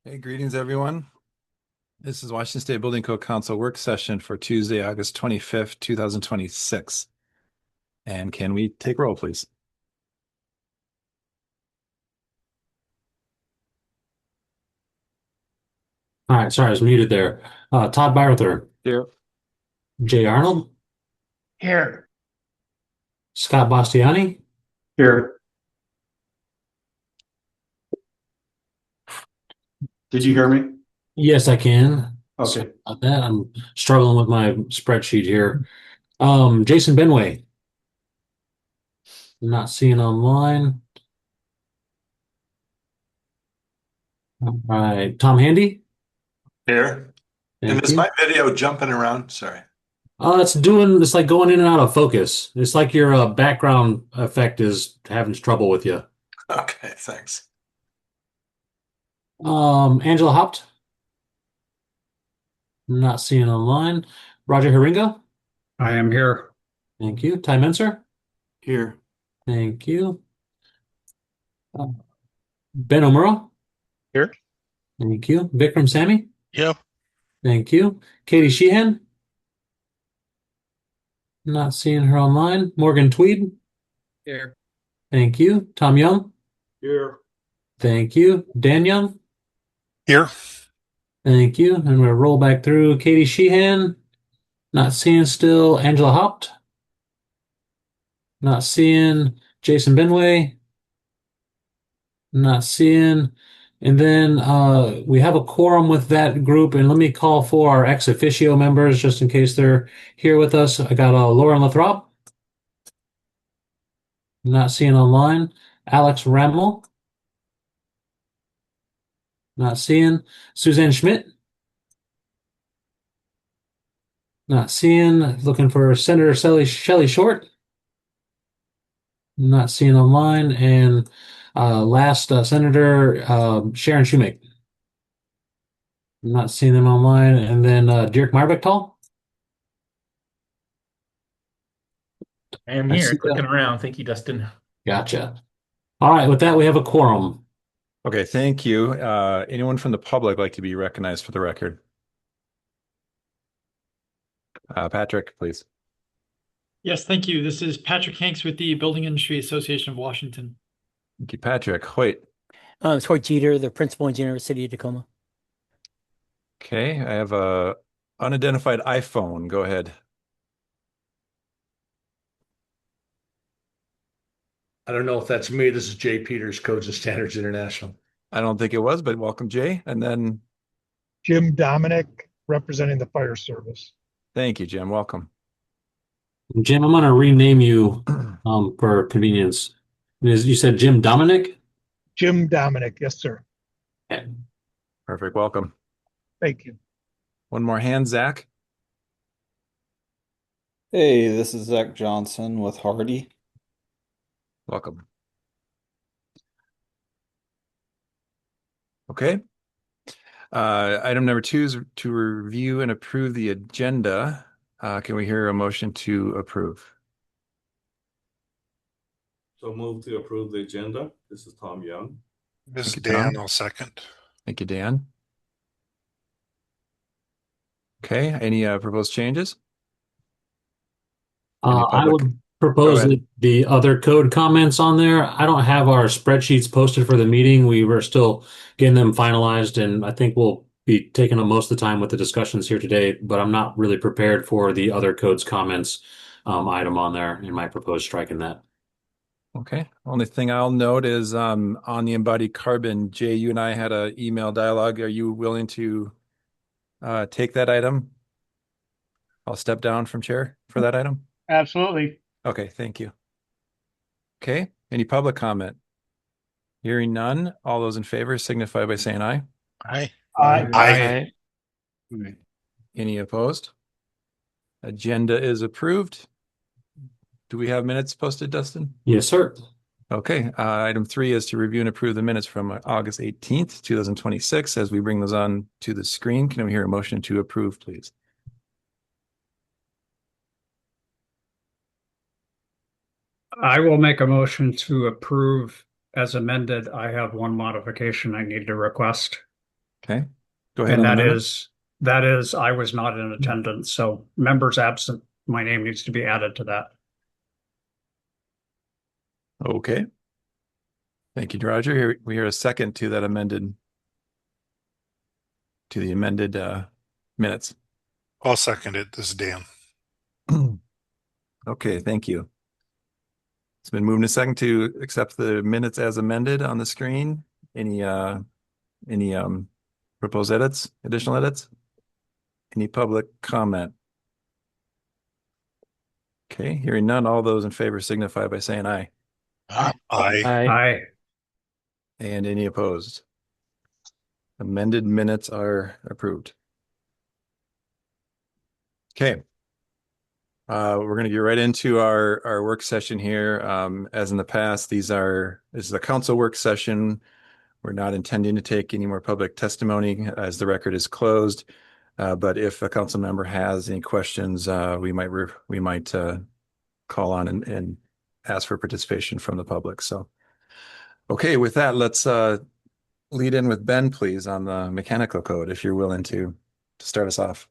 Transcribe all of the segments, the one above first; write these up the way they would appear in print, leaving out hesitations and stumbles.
Hey, greetings, everyone. This is Washington State Building Code Council work session for Tuesday, August 25th, 2026. And can we take roll, please? All right, sorry, I was muted there. Todd Barther, Here. Jay Arnold, Here. Scott Bastiani. Here. Did you hear me? Yes, I can. Sorry Okay. about that. I'm struggling with my spreadsheet here. Jason Benway, not seeing online. All right, Tom Handy. Here. And Thank is you. my video jumping around? Sorry. It's like going in and out of focus. It's like your background effect is having trouble with you. Okay, thanks. Angela Hopt, not seeing online. Roger Haringa. I am here. Thank you. Ty Menser. Here. Thank you. Uh, Ben Omura. Here. Thank you. Vikram Sami. Yep. Thank you. Katie Sheehan. Not seeing her online. Morgan Tweed. Here. Thank you. Tom Young. Here. Thank you. Dan Young. Here. Thank you. And we'll roll back through. Katie Sheehan. Not seeing still. Angela Haupt. Not seeing. Jason Benway. Not seeing. And then we have a quorum with that group. And let me call for our ex officio members just in case they're here with us. I got Lauren Lathrop. Not seeing online. Alex Rammel. Not seeing. Suzanne Schmidt. Not seeing. Looking for Senator Shelley Short. Not seeing online. And last Senator Sharon Shoemake. Not seeing them online. And then Dirk Marbechtal. I am I here see clicking that. around. Thank you, Dustin. Gotcha. All right. With that, we have a quorum. Okay, thank you. Anyone from the public like to be recognized for the record? Patrick, please. Yes, thank you. This is Patrick Hanks with the Building Industry Association of Washington. Thank you, Patrick. Hoyt. It's Hoyt Jeter, the principal engineer of the city of Tacoma. Okay, I have a unidentified iPhone. Go ahead. I don't know if that's me. This is Jay Peters, Codes and Standards International. I don't think it was, but welcome, Jay. And then Jim Dominic, representing the fire service. thank you, Jim. Welcome. Jim, I'm going to rename you for convenience. You said Jim Dominic? Jim Dominic, yes, sir. Okay. Perfect. Welcome. Thank you. One more hand, Zach. Hey, this is Zach Johnson with Hardy. Welcome. Okay. Item number 2 is to review and approve the agenda. Can we hear a motion to approve? So move to approve the agenda. This is Tom Young. This is Thank you, Dan. Tom. I'll second. Thank you, Dan. Okay. Any proposed changes? Any I public? would propose that the other code comments on there. I don't have our spreadsheets posted for the meeting. We were still getting them finalized, and I think we'll be taking up most of the time with the discussions here today, but I'm not really prepared for the other codes comments item on there in my proposed striking that. Okay. Only thing I'll note is on the embodied carbon, Jay, you and I had an email dialogue. Are you willing to take that item? I'll step down from chair for that item. Absolutely. Okay, thank you. Okay, any public comment? Hearing none, all those in favor signify by saying aye. Aye. Aye. Any opposed? Agenda is approved. Do we have minutes posted, Dustin? Yes, sir. Okay, item 3 is to review and approve the minutes from August 18th, 2026. As we bring those on to the screen, can we hear a motion to approve, please? I will make a motion to approve as amended. I have one modification I need to request. Okay, go ahead And on the that amendment. is, I was not in attendance, so members absent, my name needs to be added to that. Okay. Thank you, Roger. Here we hear a second to that amended minutes. I'll second it. This is Dan. Okay, thank you. It's been moved to second to accept the minutes as amended on the screen. Any proposed edits, additional edits? Any public comment? Okay, hearing none, all those in favor signify by saying aye. Aye. Aye. And any opposed? Amended minutes are approved. Okay. We're going to get right into our work session here. As in the past, this is a council work session. We're not intending to take any more public testimony as the record is closed. But if a council member has any questions, we might call on and ask for participation from the public. So, okay, with that, let's lead in with Ben, please, on the mechanical code, if you're willing to start us off.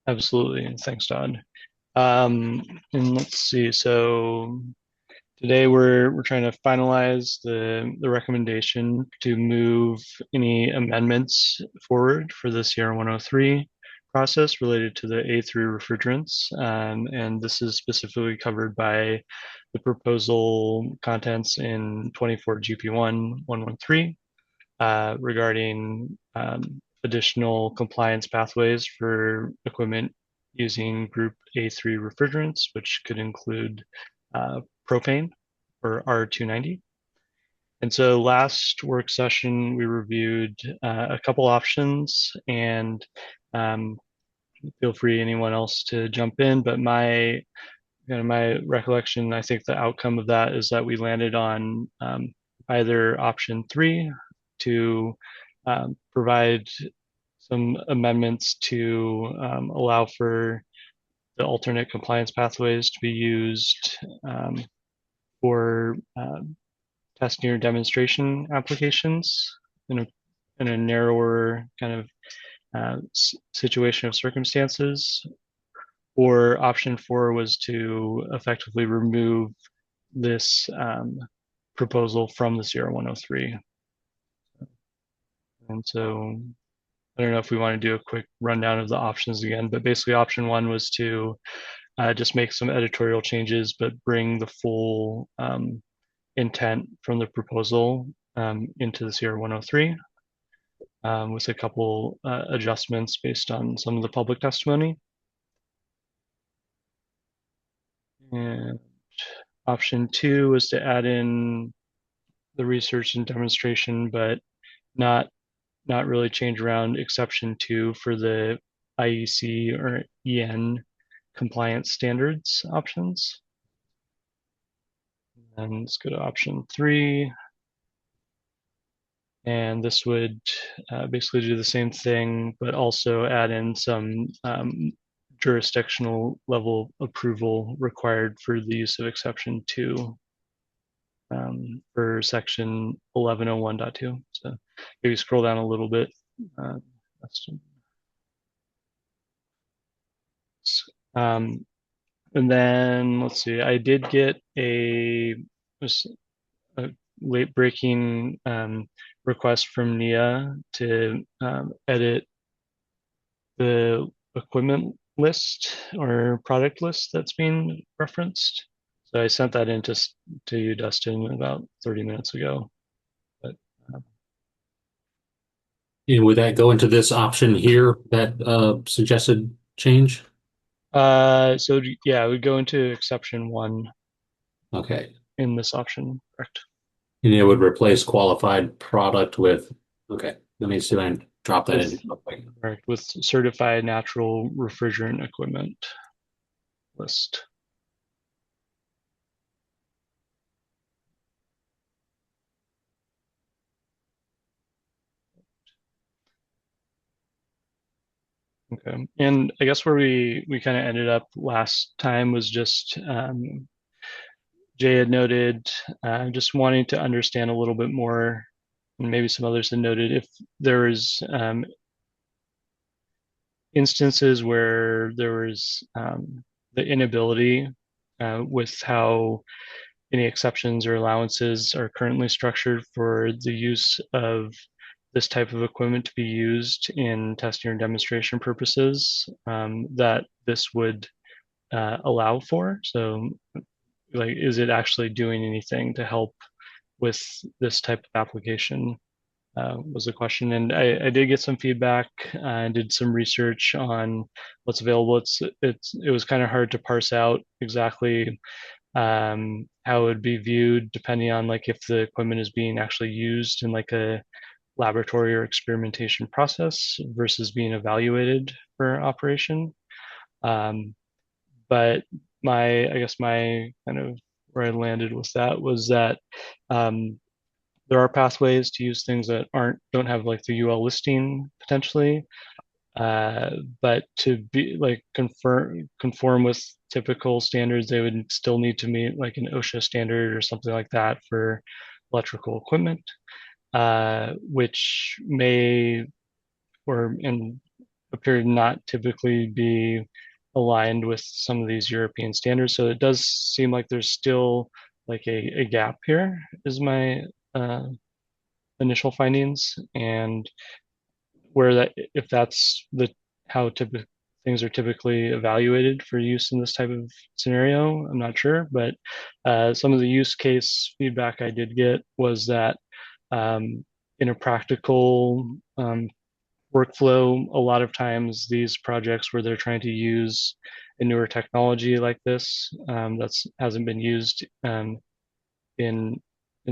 Absolutely. Thanks, Don. And let's see. So today we're trying to finalize the recommendation to move any amendments forward for the Sierra 103 process related to the A3 refrigerants. And this is specifically covered by the proposal contents in 24 GP1 113 regarding additional compliance pathways for equipment using Group A3 refrigerants, which could include propane or R290. And so last work session, we reviewed a couple options, and feel free anyone else to jump in, but my recollection, I think the outcome of that is that we landed on either option 3 to provide some amendments to allow for the alternate compliance pathways to be used for testing or demonstration applications in a narrower kind of situation of circumstances. Or option 4 was to effectively remove this proposal from the Sierra 103. And so I don't know if we want to do a quick rundown of the options again, but basically option 1 was to just make some editorial changes, but bring the full intent from the proposal into the Sierra 103 with a couple adjustments based on some of the public testimony. And option 2 was to add in the research and demonstration, but not really change around exception 2 for the IEC or EN compliance standards options. And let's go to option 3. And this would basically do the same thing, but also add in some jurisdictional level approval required for the use of exception 2 for section 1101.2. So maybe scroll down a little bit. And then let's see, I did get a late breaking request from NIA to edit the equipment list or product list that's being referenced. So I sent that in to you, Dustin, about 30 minutes ago. But And would that go into this option here, that suggested change? so yeah, it would go into exception 1. Okay. In this option, correct? And it would replace qualified product with, okay, let me see if I can drop that in. Correct, with certified natural refrigerant equipment list. Okay, and I guess where we kind of ended up last time was just Jay had noted just wanting to understand a little bit more and maybe some others had noted, if there is instances where there was the inability with how any exceptions or allowances are currently structured for the use of this type of equipment to be used in testing or demonstration purposes, that this would allow for. So, like, is it actually doing anything to help with this type of application? Was the question, and I did get some feedback. I did some research on what's available. It was kind of hard to parse out exactly how it would be viewed depending on like if the equipment is being actually used in like a laboratory or experimentation process versus being evaluated for operation. But I guess my kind of where I landed with that was that there are pathways to use things that don't have like the UL listing potentially, but to be like conform with typical standards, they would still need to meet like an OSHA standard or something like that for electrical equipment, which may or and appear to not typically be aligned with some of these European standards. So it does seem like there's still like a gap here, is my initial findings, and where that if that's the how typical things are typically evaluated for use in this type of scenario, I'm not sure. But some of the use case feedback I did get was that in a practical workflow, a lot of times these projects where they're trying to use a newer technology like this that's hasn't been used in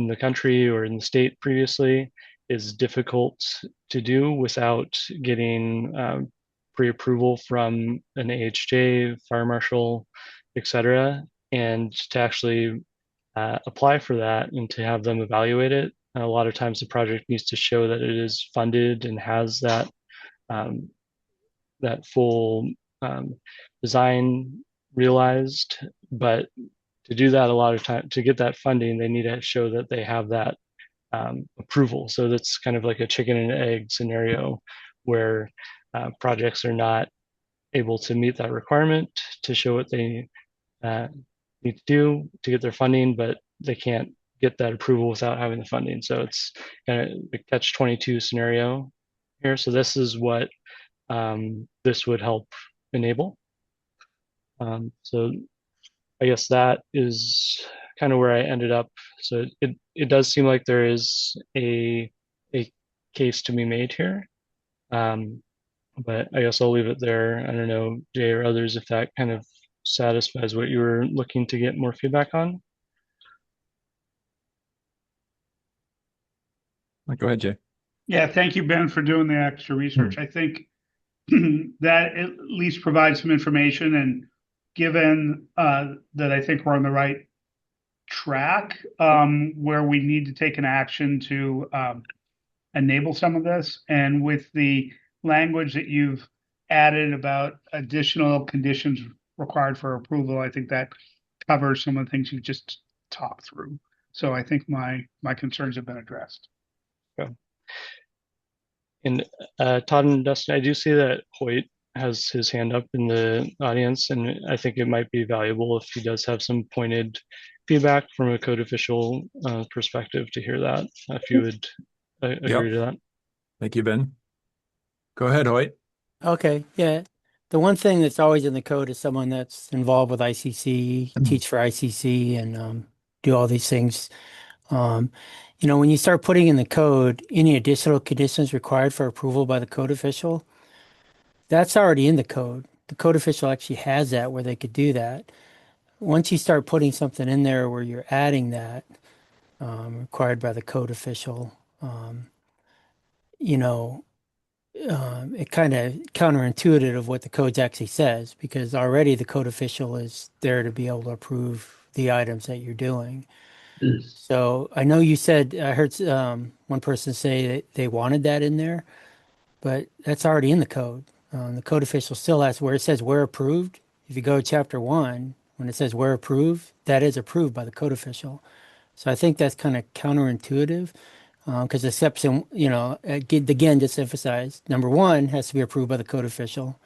the country or in the state previously is difficult to do without getting pre-approval from an AHJ, fire marshal, etc. And to actually apply for that and to have them evaluate it, a lot of times the project needs to show that it is funded and has that that full design realized. But to do that, a lot of time to get that funding, they need to show that they have that approval. So that's kind of like a chicken and egg scenario where projects are not able to meet that requirement to show what they need to do to get their funding, but they can't get that approval without having the funding. So it's kind of a catch-22 scenario here. So this is what this would help enable. So I guess that is kind of where I ended up. So it does seem like there is a case to be made here. But I guess I'll leave it there. I don't know, Jay or others, if that kind of satisfies what you were looking to get more feedback on. Go ahead, Jay. Yeah, thank you, Ben, for doing the extra research. I think that at least provides some information, and given that I think we're on the right track where we need to take an action to enable some of this, and with the language that you've added about additional conditions required for approval, I think that covers some of the things you just talked through. So I think my concerns have been addressed. Okay. And Todd and Dustin, I do see that Hoyt has his hand up in the audience, and I think it might be valuable if he does have some pointed feedback from a code official perspective to hear that, if you would agree to that. Thank you, Ben. Go ahead, Hoyt. Okay, yeah. The one thing that's always in the code is someone that's involved with ICC, teach for ICC, and do all these things. You know, when you start putting in the code any additional conditions required for approval by the code official, that's already in the code. The code official actually has that where they could do that. Once you start putting something in there where you're adding that required by the code official, you know, it kind of counterintuitive of what the code actually says, because already the code official is there to be able to approve the items that you're doing. So I know you said, I heard one person say that they wanted that in there, but that's already in the code. The code official still has where it says where approved. If you go to chapter 1, when it says where approved, that is approved by the code official. So I think that's kind of counterintuitive. Because exception, again, just emphasize, number one has to be approved by the code official.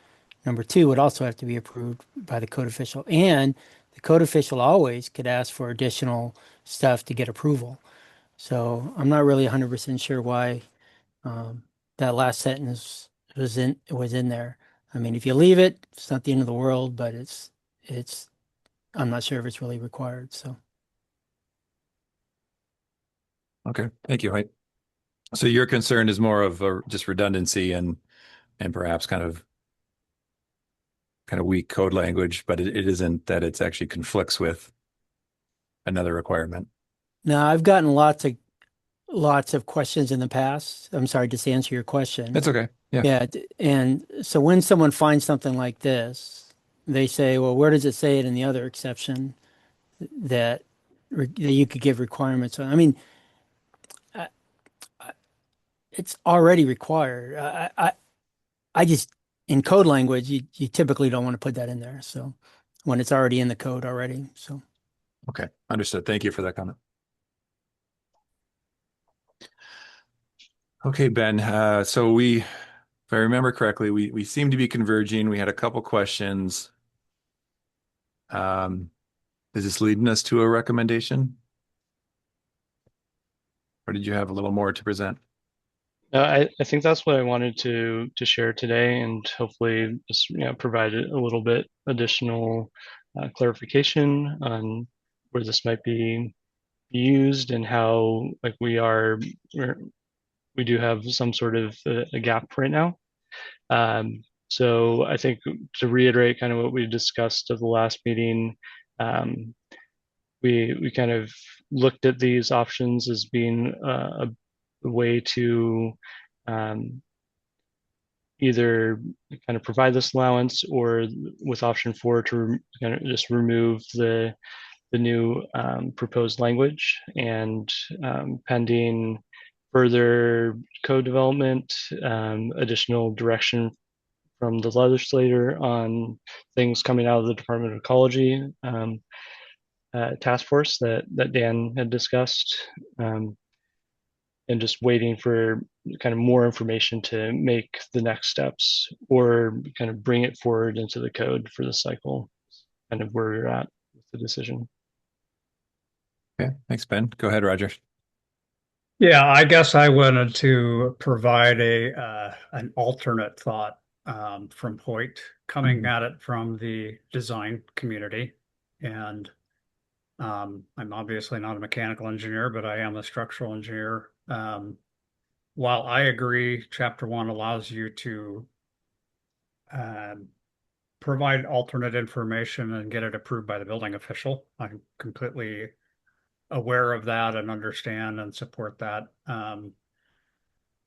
Number two would also have to be approved by the code official. And the code official always could ask for additional stuff to get approval. So I'm not really 100% sure why that last sentence was in there. I mean, if you leave it, it's not the end of the world, but it's I'm not sure if it's really required. So Okay, thank you. So your concern is more of just redundancy and perhaps kind of weak code language, but it isn't that it's actually conflicts with another requirement. now I've gotten lots of questions in the past. I'm sorry, just to answer your question. That's okay. Yeah. Yeah, and so when someone finds something like this, they say, well, where does it say it in the other exception that that you could give requirements on? I mean, I, it's already required. I just in code language, you typically don't want to put that in there. So when it's already in the code already. So Okay, understood. Thank you for that comment. Okay, Ben. So if I remember correctly, we seem to be converging. We had a couple questions. Is this leading us to a recommendation? Or did you have a little more to present? I think that's what I wanted to share today, and hopefully just provide a little bit additional clarification on where this might be used and how like we do have some sort of a gap right now. So I think to reiterate kind of what we discussed at the last meeting, we kind of looked at these options as being a way to either kind of provide this allowance or with option 4 to kind of just remove the new proposed language and pending further code development, additional direction from the legislator on things coming out of the Department of Ecology task force that Dan had discussed, and just waiting for kind of more information to make the next steps or kind of bring it forward into the code for the cycle, kind of where you're at with the decision. Okay, thanks, Ben. Go ahead, Roger. Yeah, I guess I wanted to provide an alternate thought from Hoyt, coming at it from the design community. And I'm obviously not a mechanical engineer, but I am a structural engineer. While I agree, Chapter 1 allows you to provide alternate information and get it approved by the building official, I'm completely aware of that and understand and support that.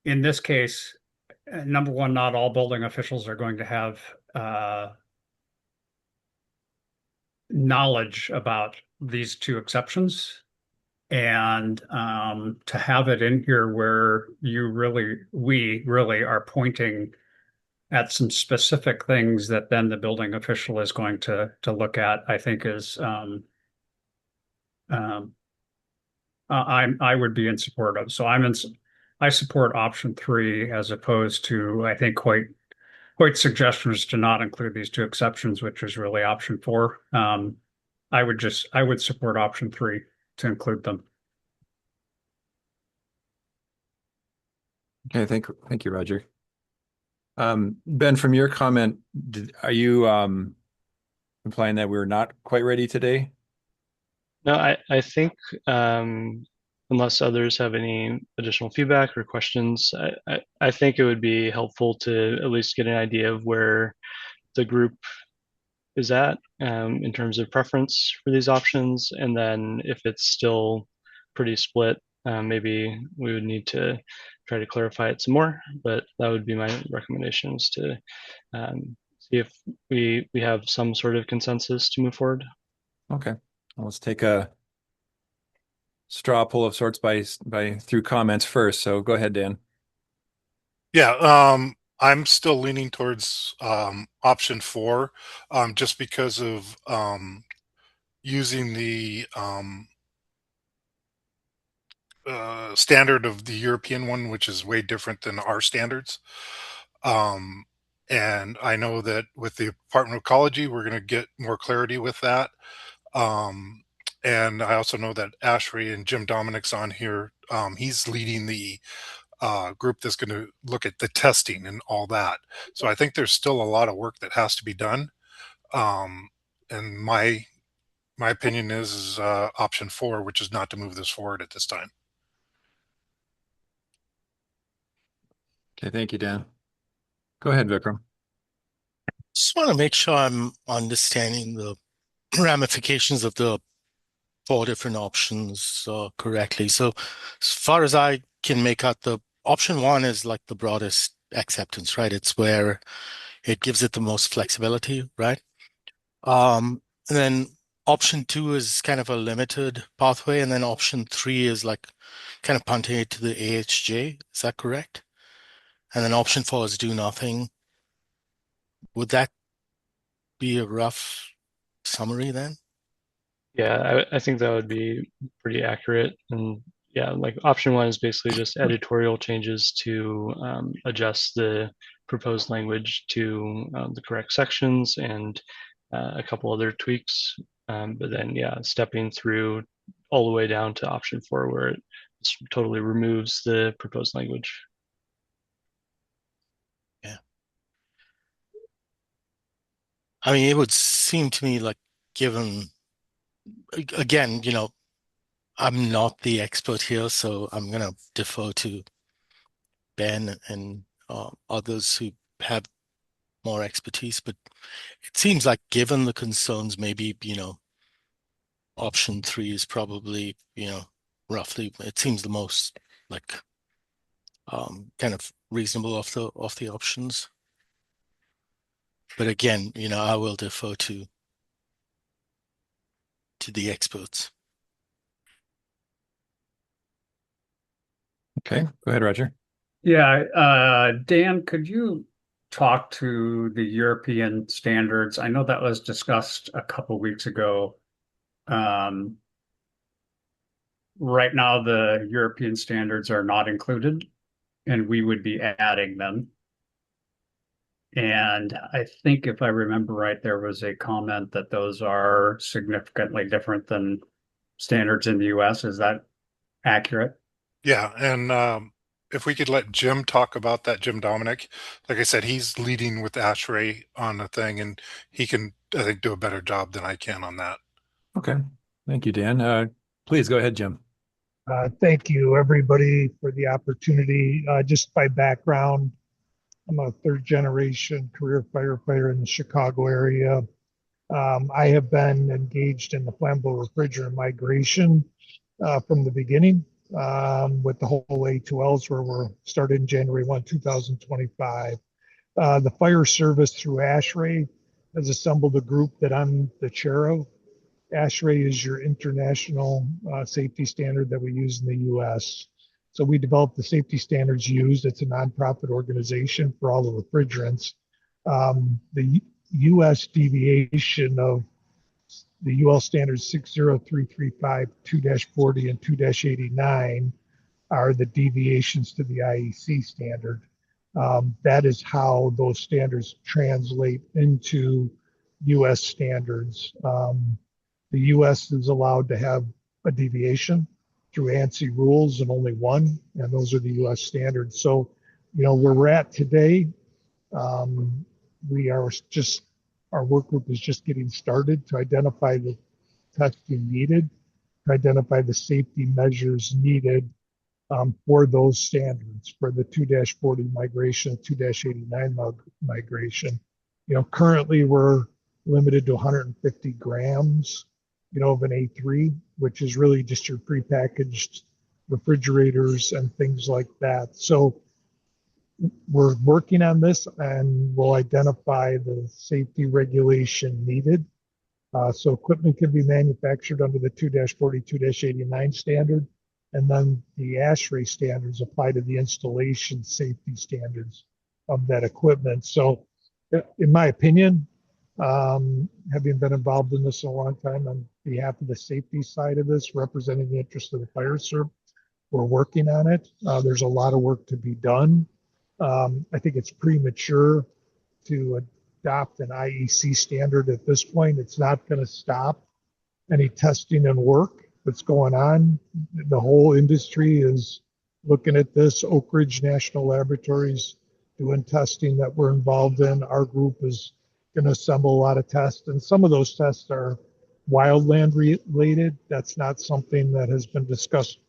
In this case, number one, not all building officials are going to have knowledge about these two exceptions. And to have it in here where we really are pointing at some specific things that then the building official is going to look at, I think is I would be in support of. So I support option 3 as opposed to I think quite suggestions to not include these two exceptions, which is really option 4. I would support option 3 to include them. Okay, thank you, Roger. Ben, from your comment, are you implying that we're not quite ready today? No, I think unless others have any additional feedback or questions, I think it would be helpful to at least get an idea of where the group is at in terms of preference for these options. And then if it's still pretty split, maybe we would need to try to clarify it some more. But that would be my recommendations to see if we have some sort of consensus to move forward. Okay, well, let's take a straw poll of sorts by through comments first. So go ahead, Dan. Yeah, I'm still leaning towards option 4, just because of using the standard of the European one, which is way different than our standards. And I know that with the Department of Ecology, we're going to get more clarity with that. And I also know that Ashray and Jim Dominic's on here. He's leading the group that's going to look at the testing and all that. So I think there's still a lot of work that has to be done. And my opinion is option 4, which is not to move this forward at this time. Okay, thank you, Dan. Go ahead, Vikram. Just want to make sure I'm understanding the ramifications of the 4 different options correctly. So as far as I can make out, the option 1 is like the broadest acceptance, right? It's where it gives it the most flexibility, right? And then option 2 is kind of a limited pathway, and then option 3 is like kind of punting it to the AHJ. Is that correct? And then option 4 is do nothing. Would that be a rough summary then? Yeah, I think that would be pretty accurate. And yeah, like option 1 is basically just editorial changes to adjust the proposed language to the correct sections and a couple other tweaks. But then, yeah, stepping through all the way down to option 4, where it totally removes the proposed language. Yeah. I mean, it would seem to me like, given, again, I'm not the expert here, so I'm going to defer to Ben and others who have more expertise. But it seems like, given the concerns, maybe, option 3 is probably, roughly, it seems the most like kind of reasonable of the options. But again, I will defer to the experts. Okay, go ahead, Roger. Yeah, Dan, could you talk to the European standards? I know that was discussed a couple weeks ago. Right now, the European standards are not included, and we would be adding them. And I think if I remember right, there was a comment that those are significantly different than standards in the US. Is that accurate? Yeah, and if we could let Jim talk about that, Jim Dominic, like I said, he's leading with Ashray on the thing, and he can, I think, do a better job than I can on that. Okay, thank you, Dan. Please go ahead, Jim. Thank you, everybody, for the opportunity. Just by background, I'm a 3rd-generation career firefighter in the Chicago area. I have been engaged in the flammable refrigerant migration from the beginning with the whole A2Ls, where we're started in January 1, 2025. The fire service through ASHRAE has assembled a group that I'm the chair of. ASHRAE is your international safety standard that we use in the US. So we developed the safety standards used. It's a nonprofit organization for all the refrigerants. The US deviation of the UL standards 60335, 2-40, and 2-89 are the deviations to the IEC standard. That is how those standards translate into US standards. The US is allowed to have a deviation through ANSI rules and only one, and those are the US standards. So, where we're at today, we are just, our work group is just getting started to identify the testing needed, to identify the safety measures needed for those standards, for the 2-40 migration, 2-89 migration. Currently we're limited to 150 grams, of an A3, which is really just your prepackaged refrigerators and things like that. So we're working on this, and we'll identify the safety regulation needed. So equipment can be manufactured under the 2-40, 2-89 standard, and then the ASHRAE standards apply to the installation safety standards of that equipment. So in my opinion, having been involved in this a long time on behalf of the safety side of this, representing the interest of the fire we're working on it. There's a lot of work to be done. I think it's premature to adopt an IEC standard at this point. It's not going to stop any testing and work that's going on. The whole industry is looking at this. Oak Ridge National Laboratories doing testing that we're involved in. Our group is going to assemble a lot of tests, and some of those tests are wildland related. That's not something that has been discussed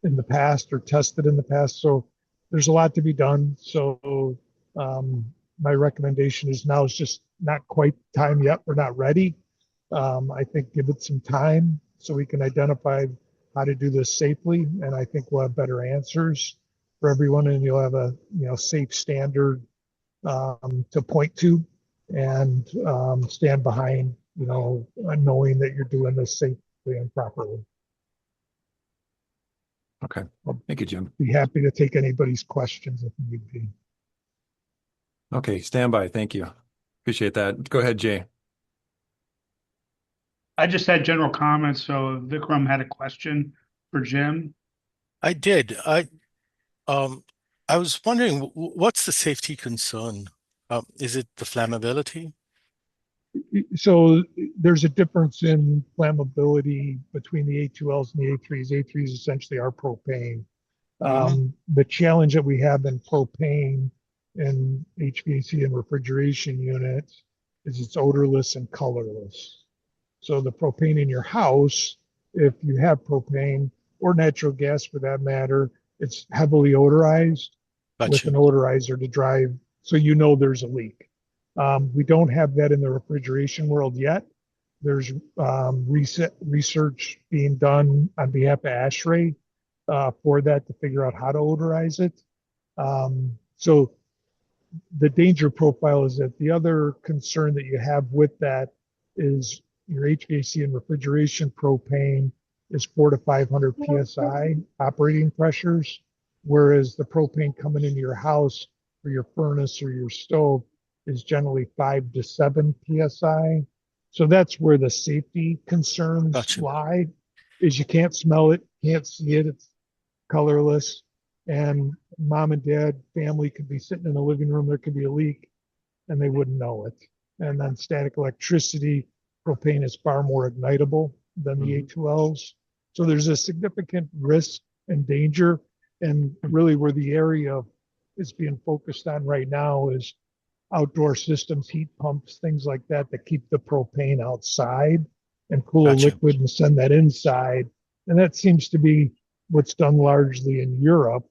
in the past or tested in the past. So there's a lot to be done. So my recommendation is now is just not quite time yet. We're not ready. I think give it some time so we can identify how to do this safely, and I think we'll have better answers for everyone, and you'll have a safe standard to point to and stand behind, knowing that you're doing this safely and properly. Okay. Well, thank you, Jim. Be happy to take anybody's questions if need be. Okay, stand by. Thank you. Appreciate that. Go ahead, Jay. I just had general comments, so Vikram had a question for Jim. I did. I was wondering, what's the safety concern? Is it the flammability? So there's a difference in flammability between the A2Ls and the A3s. A3s essentially are propane. The challenge that we have in propane in HVAC and refrigeration units is it's odorless and colorless. So the propane in your house, if you have propane or natural gas for that matter, it's heavily odorized with an odorizer to drive, so there's a leak. We don't have that in the refrigeration world yet. There's research being done on behalf of ASHRAE for that to figure out how to odorize it. So the danger profile is that the other concern that you have with that is your HVAC and refrigeration propane is 400 to 500 PSI operating pressures, whereas the propane coming into your house or your furnace or your stove is generally 5 to 7 PSI. So that's where the safety concerns lie, is you can't smell it, can't see it, it's colorless. And mom and dad, family could be sitting in the living room, there could be a leak and they wouldn't know it. And then static electricity, propane is far more ignitable than the A2Ls. So there's a significant risk and danger. And really where the area is being focused on right now is outdoor systems, heat pumps, things like that, that keep the propane outside and cool a liquid and send that inside. And that seems to be what's done largely in Europe.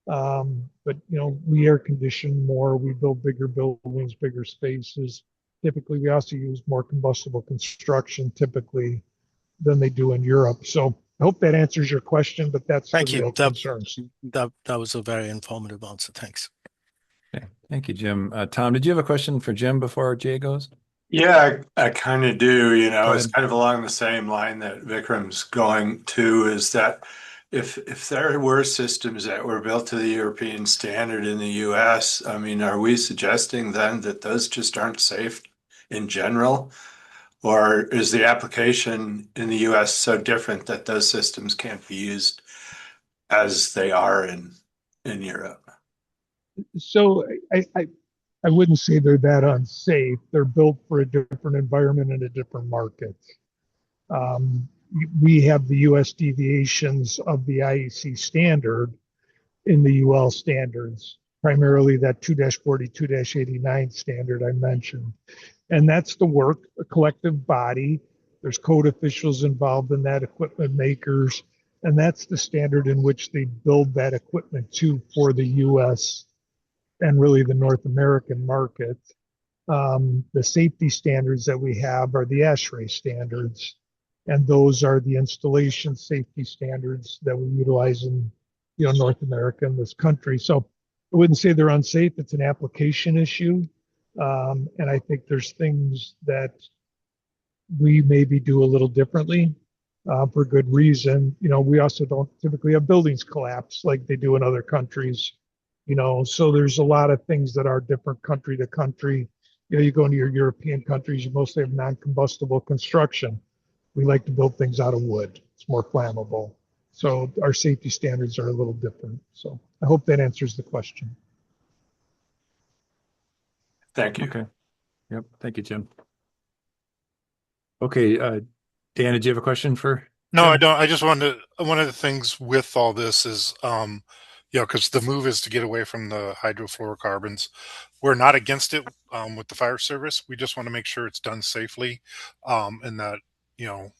But we air condition more, we build bigger buildings, bigger spaces. Typically, we also use more combustible construction typically than they do in Europe. So I hope that answers your question, but that's the real concerns. That was a very informative answer. Thanks. Okay. Thank you, Jim. Tom, did you have a question for Jim before Jay goes? Yeah, I kind of do. It's kind of along the same line that Vikram's going to, is that if there were systems that were built to the European standard in the US, I mean, are we suggesting then that those just aren't safe in general? Or is the application in the US so different that those systems can't be used as they are in Europe? So I wouldn't say they're that unsafe. They're built for a different environment and a different market. We have the US deviations of the IEC standard in the UL standards, primarily that 2-40, 2-89 standard I mentioned. And that's the work, a collective body. There's code officials involved in that, equipment makers, and that's the standard in which they build that equipment to for the US and really the North American market. The safety standards that we have are the ASHRAE standards, and those are the installation safety standards that we utilize in North America and this country. So I wouldn't say they're unsafe. It's an application issue. And I think there's things that we maybe do a little differently for good reason. We also don't typically have buildings collapse like they do in other countries. So there's a lot of things that are different country to country. You go into your European countries, you mostly have non-combustible construction. We like to build things out of wood. It's more flammable. So our safety standards are a little different. So I hope that answers the question. Thank you. Okay. Yep. Thank you, Jim. Okay, Dan, did you have a question for No, Jim? I don't. I just wanted to, one of the things with all this is, because the move is to get away from the hydrofluorocarbons. We're not against it with the fire service. We just want to make sure it's done safely, and that, you know,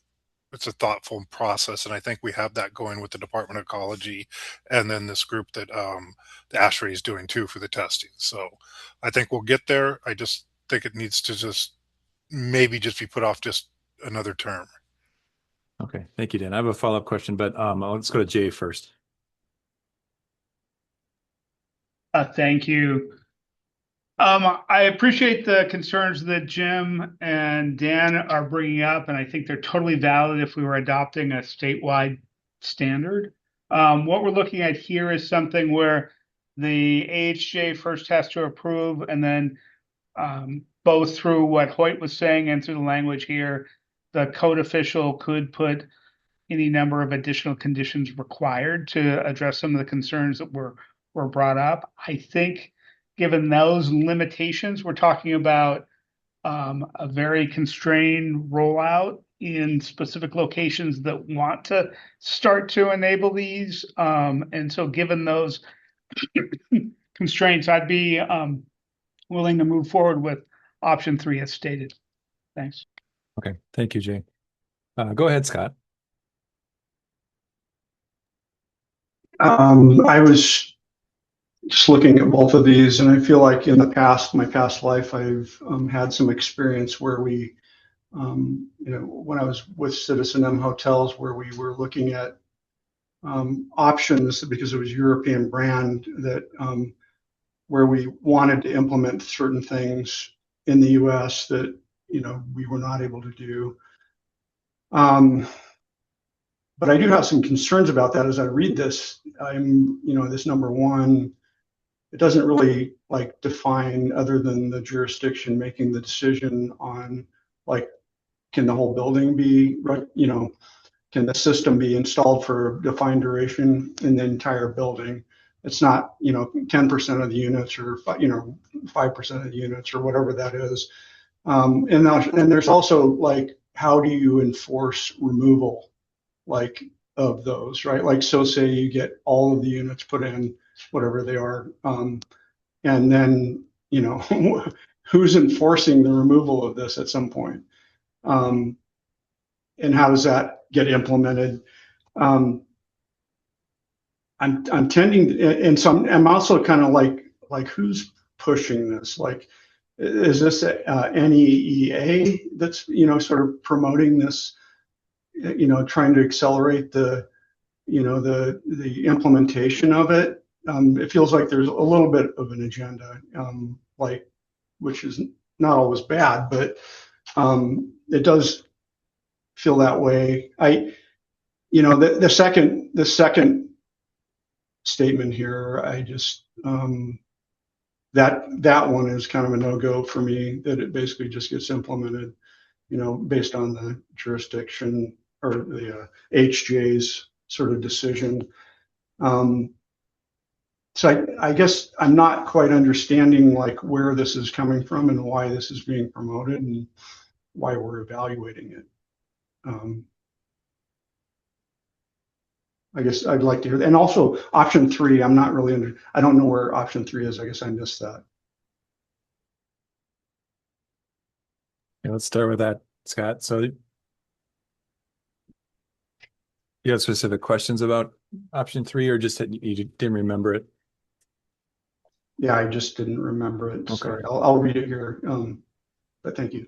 it's a thoughtful process. And I think we have that going with the Department of Ecology and then this group that the ASHRAE is doing too for the testing. So I think we'll get there. I just think it needs to just maybe just be put off just another term. Okay, thank you, Dan. I have a follow-up question, but let's go to Jay first. Thank you. I appreciate the concerns that Jim and Dan are bringing up, and I think they're totally valid if we were adopting a statewide standard. What we're looking at here is something where the AHJ first has to approve, and then both through what Hoyt was saying and through the language here, the code official could put any number of additional conditions required to address some of the concerns that were brought up. I think given those limitations, we're talking about a very constrained rollout in specific locations that want to start to enable these. And so given those constraints, I'd be willing to move forward with option 3 as stated. Thanks. Okay, thank you, Jay. Go ahead, Scott. I was just looking at both of these, and I feel like in my past life, I've had some experience where we, when I was with Citizen M Hotels, where we were looking at options because it was European brand that where we wanted to implement certain things in the U.S. that we were not able to do. But I do have some concerns about that as I read this. This number 1, it doesn't really define other than the jurisdiction making the decision on can the whole building be, can the system be installed for a defined duration in the entire building? It's not 10% of the units or 5% of the units or whatever that is. And there's also how do you enforce removal of those, right? So say you get all of the units put in, whatever they are, and then who's enforcing the removal of this at some point, and how does that get implemented? I'm tending, and so I'm also kind of like who's pushing this? Is this NEEA that's sort of promoting this? Trying to accelerate the implementation of it. It feels like there's a little bit of an agenda, which is not always bad, but it does feel that way. The second statement here, I just that one is kind of a no-go for me. That it basically just gets implemented, based on the jurisdiction or the HJ's sort of decision. So I guess I'm not quite understanding where this is coming from and why this is being promoted and why we're evaluating it. I guess I'd like to hear that. And also option 3, I'm not really I don't know where option 3 is. I guess I missed that. Yeah, let's start with that, Scott. So you have specific questions about option 3, or just that you didn't remember it? Yeah, I just didn't remember it. Okay. Sorry, I'll read it here. But thank you.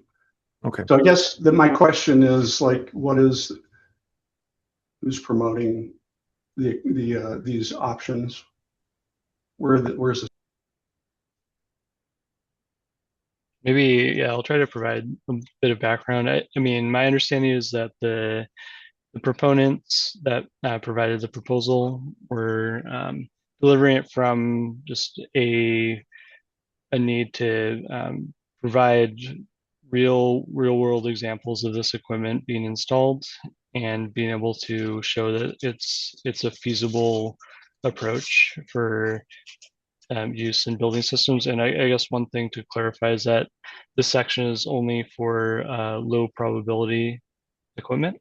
Okay. So I guess my question is who's promoting these options? Where's this? Maybe, yeah, I'll try to provide a bit of background. I mean, my understanding is that the proponents that provided the proposal were delivering it from just a need to provide real world examples of this equipment being installed and being able to show that it's a feasible approach for use in building systems. And I guess one thing to clarify is that this section is only for low probability equipment,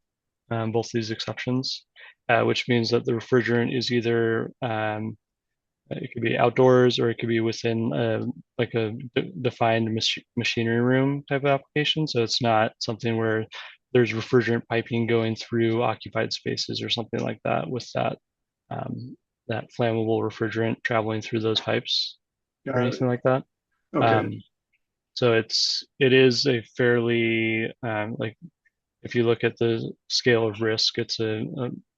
both these exceptions, which means that the refrigerant is either it could be outdoors or it could be within like a defined machinery room type of application. So it's not something where there's refrigerant piping going through occupied spaces or something like that with that flammable refrigerant traveling through those pipes or anything like that. Okay. So it is a fairly like if you look at the scale of risk, it's a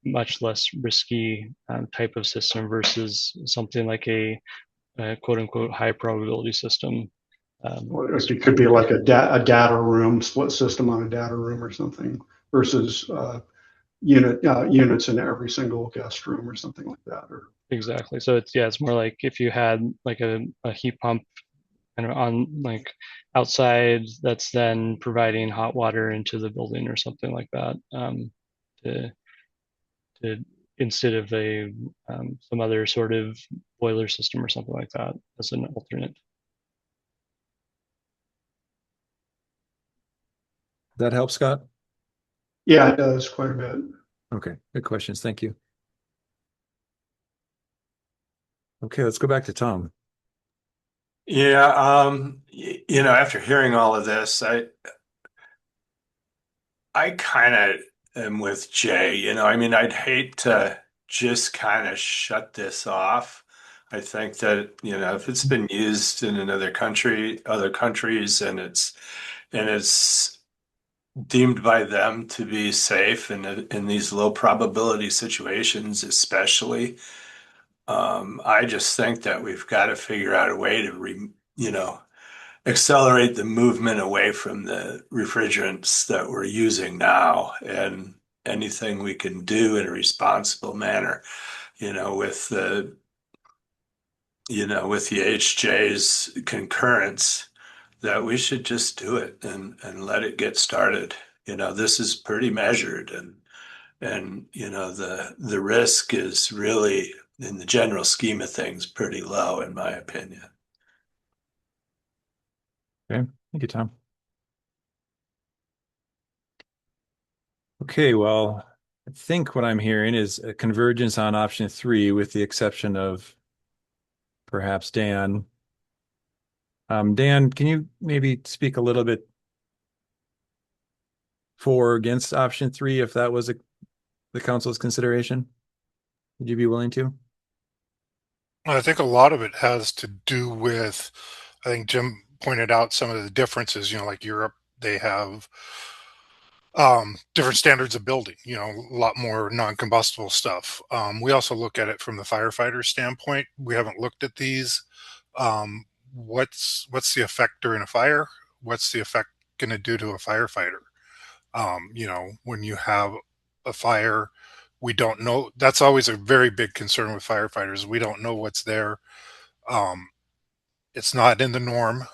much less risky type of system versus something like a quote unquote high probability system. It could be like a data room, split system on a data room or something versus units in every single guest room or something like that. Or exactly. So it's more like if you had like a heat pump kind of on like outside that's then providing hot water into the building or something like that to instead of a some other sort of boiler system or something like that as an alternate. That help, Scott? Yeah, it does quite a bit. Okay, good questions. Thank you. Okay, let's go back to Tom. Yeah, after hearing all of this, I kind of am with Jay. I mean, I'd hate to just kind of shut this off. I think that, if it's been used in another country, other countries, and it's deemed by them to be safe in these low probability situations, especially, I just think that we've got to figure out a way to accelerate the movement away from the refrigerants that we're using now, and anything we can do in a responsible manner, with the HJ's concurrence, that we should just do it and let it get started. This is pretty measured, and the risk is really, in the general scheme of things, pretty low, in my opinion. Okay, thank you, Tom. Okay, well, I think what I'm hearing is a convergence on option 3, with the exception of perhaps Dan. Dan, can you maybe speak a little bit for or against option 3 if that was the council's consideration? Would you be willing to? I think a lot of it has to do with, I think Jim pointed out some of the differences, like Europe, they have different standards of building, a lot more non-combustible stuff. We also look at it from the firefighter standpoint. We haven't looked at these. What's the effect during a fire? What's the effect going to do to a firefighter? When you have a fire, we don't know. That's always a very big concern with firefighters. We don't know what's there. It's not in the norm.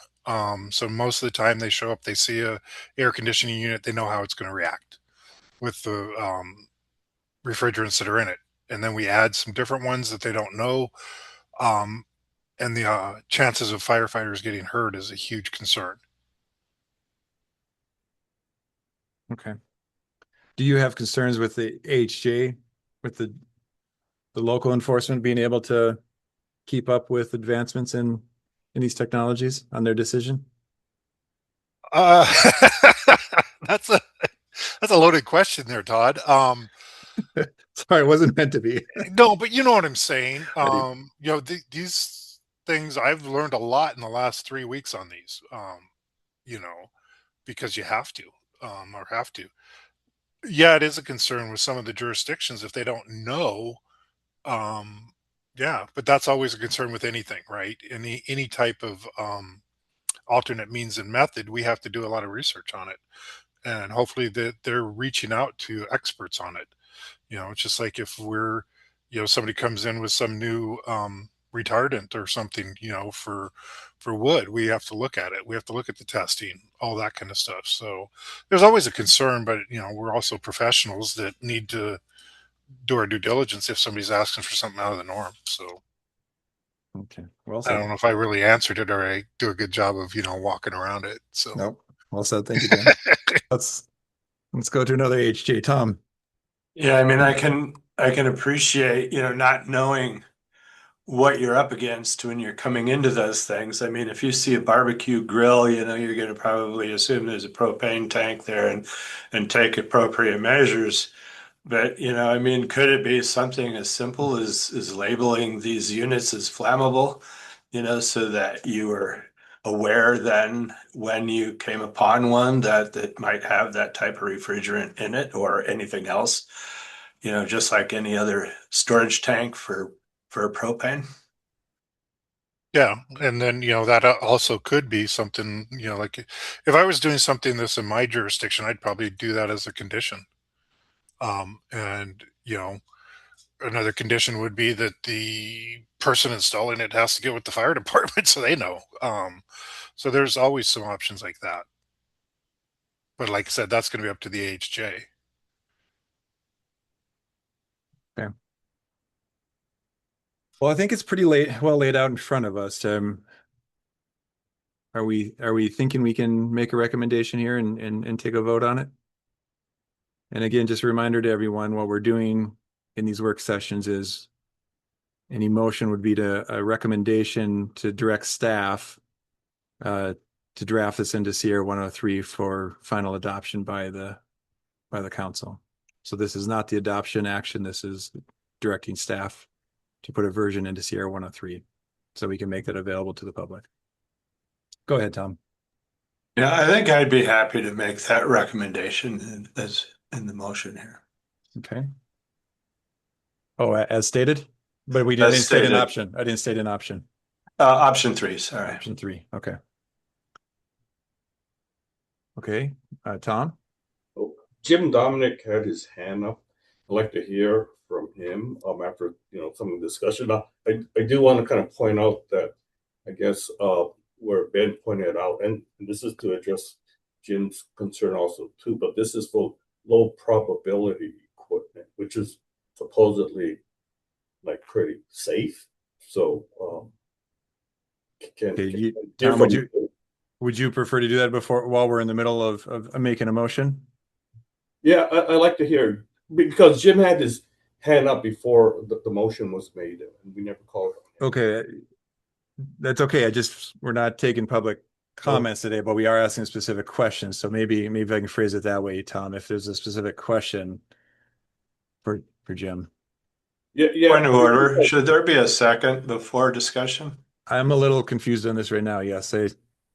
So most of the time they show up, they see a air conditioning unit, they know how it's going to react with the refrigerants that are in it. And then we add some different ones that they don't know. And the chances of firefighters getting hurt is a huge concern. Okay. Do you have concerns with the HJ, with the local enforcement being able to keep up with advancements in these technologies on their decision? Uh, that's a loaded question there, Todd. Sorry, it wasn't meant to be. No, but you know what I'm saying. These things, I've learned a lot in the last 3 weeks on these. Because you have to, or have to. Yeah, it is a concern with some of the jurisdictions if they don't know. Yeah, but that's always a concern with anything, right? Any type of alternate means and method, we have to do a lot of research on it, and hopefully that they're reaching out to experts on it. It's just like if somebody comes in with some new retardant or something, for wood. We have to look at it. We have to look at the testing, all that kind of stuff. So there's always a concern, but we're also professionals that need to do our due diligence if somebody's asking for something out of the norm. So Okay, well I said. don't know if I really answered it or I do a good job of, walking around it. So Nope. Well said. Thank you, Jim. Let's go to another HJ. Tom. Yeah, I mean, I can appreciate, not knowing what you're up against when you're coming into those things. I mean, if you see a barbecue grill, you're going to probably assume there's a propane tank there and take appropriate measures. But, I mean, could it be something as simple as labeling these units as flammable, so that you were aware then when you came upon one that might have that type of refrigerant in it or anything else, just like any other storage tank for propane? yeah, and then that also could be something, like if I was doing something that's in my jurisdiction, I'd probably do that as a condition. And another condition would be that the person installing it has to get with the fire department so they know. So there's always some options like that. But like I said, that's going to be up to the AHJ. Okay. Well, I think it's pretty well laid out in front of us. Are we thinking we can make a recommendation here and take a vote on it? And again, just a reminder to everyone, what we're doing in these work sessions is any motion would be a recommendation to direct staff to draft this into CR 103 for final adoption by the council. So this is not the adoption action. This is directing staff to put a version into CR 103 so we can make that available to the public. Go ahead, Tom. Yeah, I think I'd be happy to make that recommendation as in the motion here. Okay. Oh, as stated? But we didn't state an option. I didn't state an option. Option 3, sorry. Option 3. Okay. Okay. Tom? Oh, Jim Dominic had his hand up. I'd like to hear from him after some of the discussion. Now, I do want to kind of point out that I guess where Ben pointed out, and this is to address Jim's concern also too, but this is for low probability equipment, which is supposedly like pretty safe. So Tom, would you prefer to do that while we're in the middle of making a motion? Yeah, I like to hear, because Jim had his hand up before the motion was made and we never called him. Okay. That's okay. We're not taking public comments today, but we are asking specific questions. So maybe I can phrase it that way, Tom, if there's a specific question for Jim. Yeah. Point of order. Should there be a second before discussion? I'm a little confused on this right now. Yes, I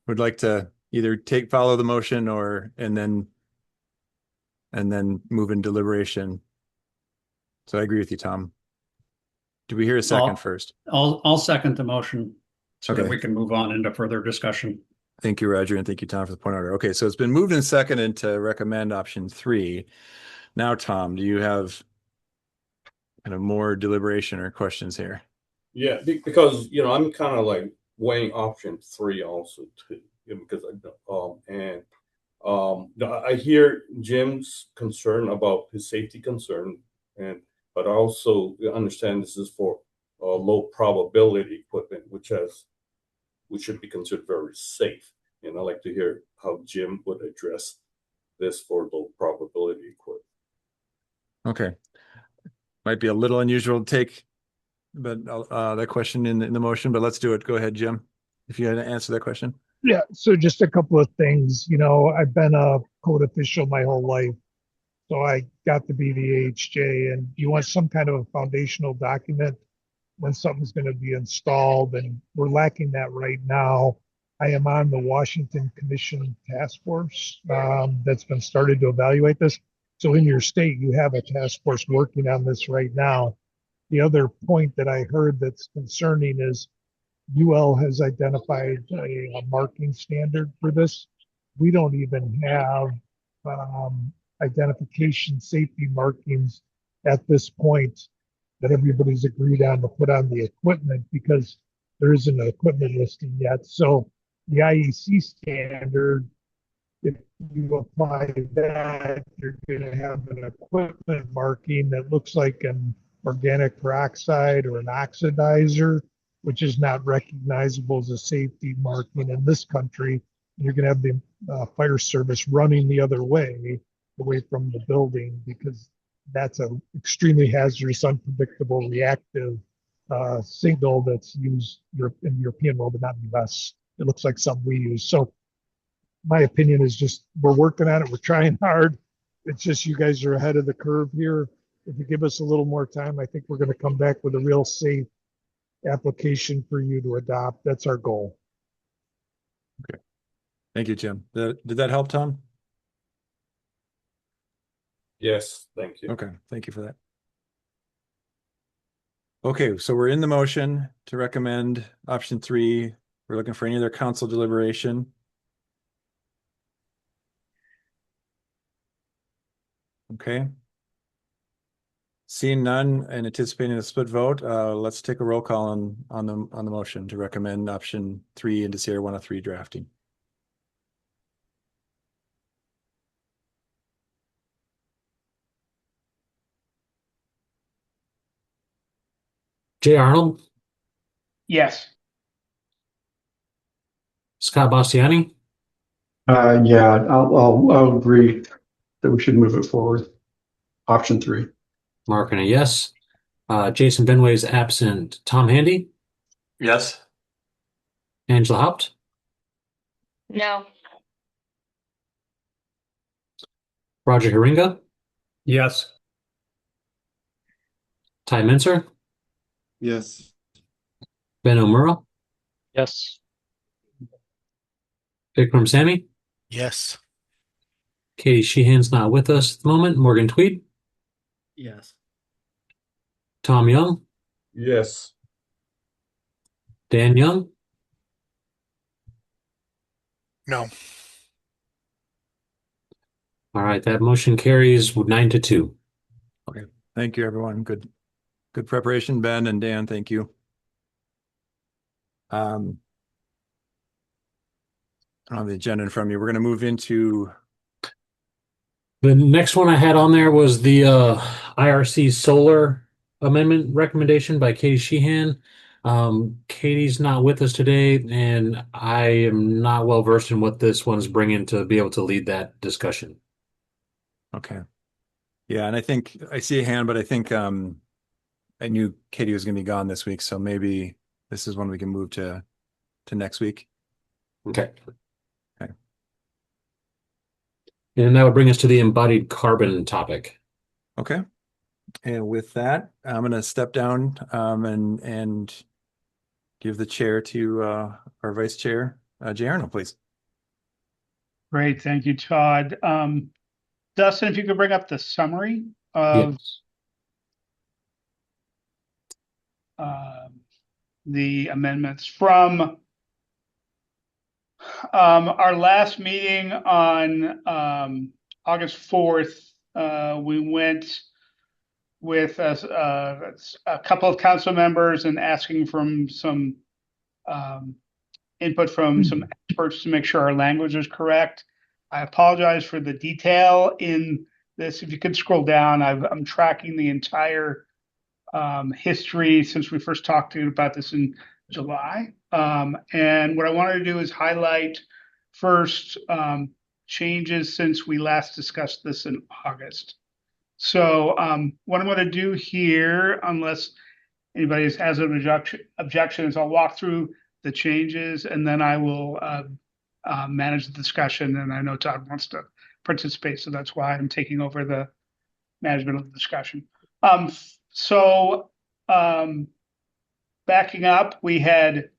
would like to either follow the motion and then move in deliberation. So I agree with you, Tom. Do we hear a second first? I'll second the motion so Okay. that we can move on into further discussion. Thank you, Roger, and thank you, Tom, for the point of order. Okay, so it's been moved and seconded to recommend option 3. Now, Tom, do you have kind of more deliberation or questions here? Yeah, because I'm kind of like weighing option 3 also too, because I hear Jim's concern about his safety concern, but I also understand this is for low probability equipment, which should be considered very safe. And I'd like to hear how Jim would address this for low probability equipment. Okay. Might be a little unusual to take that question in the motion, but let's do it. Go ahead, Jim, if you had to answer that question. Yeah, so just a couple of things. I've been a code official my whole life, so I got to be the AHJ, and you want some kind of a foundational document when something's going to be installed, and we're lacking that right now. I am on the Washington Commission task force that's been started to evaluate this. So in your state, you have a task force working on this right now. The other point that I heard that's concerning is UL has identified a marking standard for this. We don't even have identification safety markings at this point that everybody's agreed on to put on the equipment because there isn't an equipment listing yet. So the IEC standard, if you apply that, you're going to have an equipment marking that looks like an organic peroxide or an oxidizer, which is not recognizable as a safety marking in this country. You're going to have the fire service running the other way, away from the building, because that's an extremely hazardous, unpredictable, reactive signal that's used in the European world, but not in the US. It looks like something we use. So my opinion is just we're working on it. We're trying hard. It's just you guys are ahead of the curve here. If you give us a little more time, I think we're going to come back with a real safe application for you to adopt. That's our goal. Okay. Thank you, Jim. Did that help, Tom? Yes, thank you. Okay, thank you for that. Okay, so we're in the motion to recommend option 3. We're looking for any other council deliberation. Okay. Seeing none and anticipating a split vote, let's take a roll call on the motion to recommend option 3 into Sierra 103 drafting. Jay Arnold, Yes. Scott Bastiani, Yeah, I'll agree that we should move it forward. Option 3. Mark and a yes. Jason Benway is absent. Tom Handy, Yes. Angela Haupt, No. Roger Haringa, Yes. Ty Mincer, Yes. Ben O'Murrow, Yes. Vikram Sami, Yes. Katie Sheehan's not with us at the moment. Morgan Tweed, Yes. Tom Young, Yes. Dan Young, No. All right, that motion carries 9-2. Okay, thank you, everyone. Good preparation, Ben and Dan. Thank you. I don't have the agenda in front of me. We're going to move into The next one I had on there was the IRC solar amendment recommendation by Katie Sheehan. Katie's not with us today, and I am not well versed in what this one's bringing to be able to lead that discussion. Okay. Yeah, and I think I see a hand, but I think I knew Katie was going to be gone this week, so maybe this is one we can move to next week. Okay. Okay. And that would bring us to the embodied carbon topic. Okay. And with that, I'm going to step down and give the chair to our vice chair, Jay Arnold, please. Great. Thank you, Todd. Dustin, if you could bring up the summary of Yes. The amendments from our last meeting on August 4th. We went with a couple of council members and asking from some input from some experts to make sure our language is correct. I apologize for the detail in this. If you could scroll down, I'm tracking the entire history since we first talked to you about this in July. And what I wanted to do is highlight first changes since we last discussed this in August. So what I'm going to do here, unless anybody has an objection, is I'll walk through the changes and then I will manage the discussion. And I know Todd wants to participate, so that's why I'm taking over the management of the discussion. Backing up, we had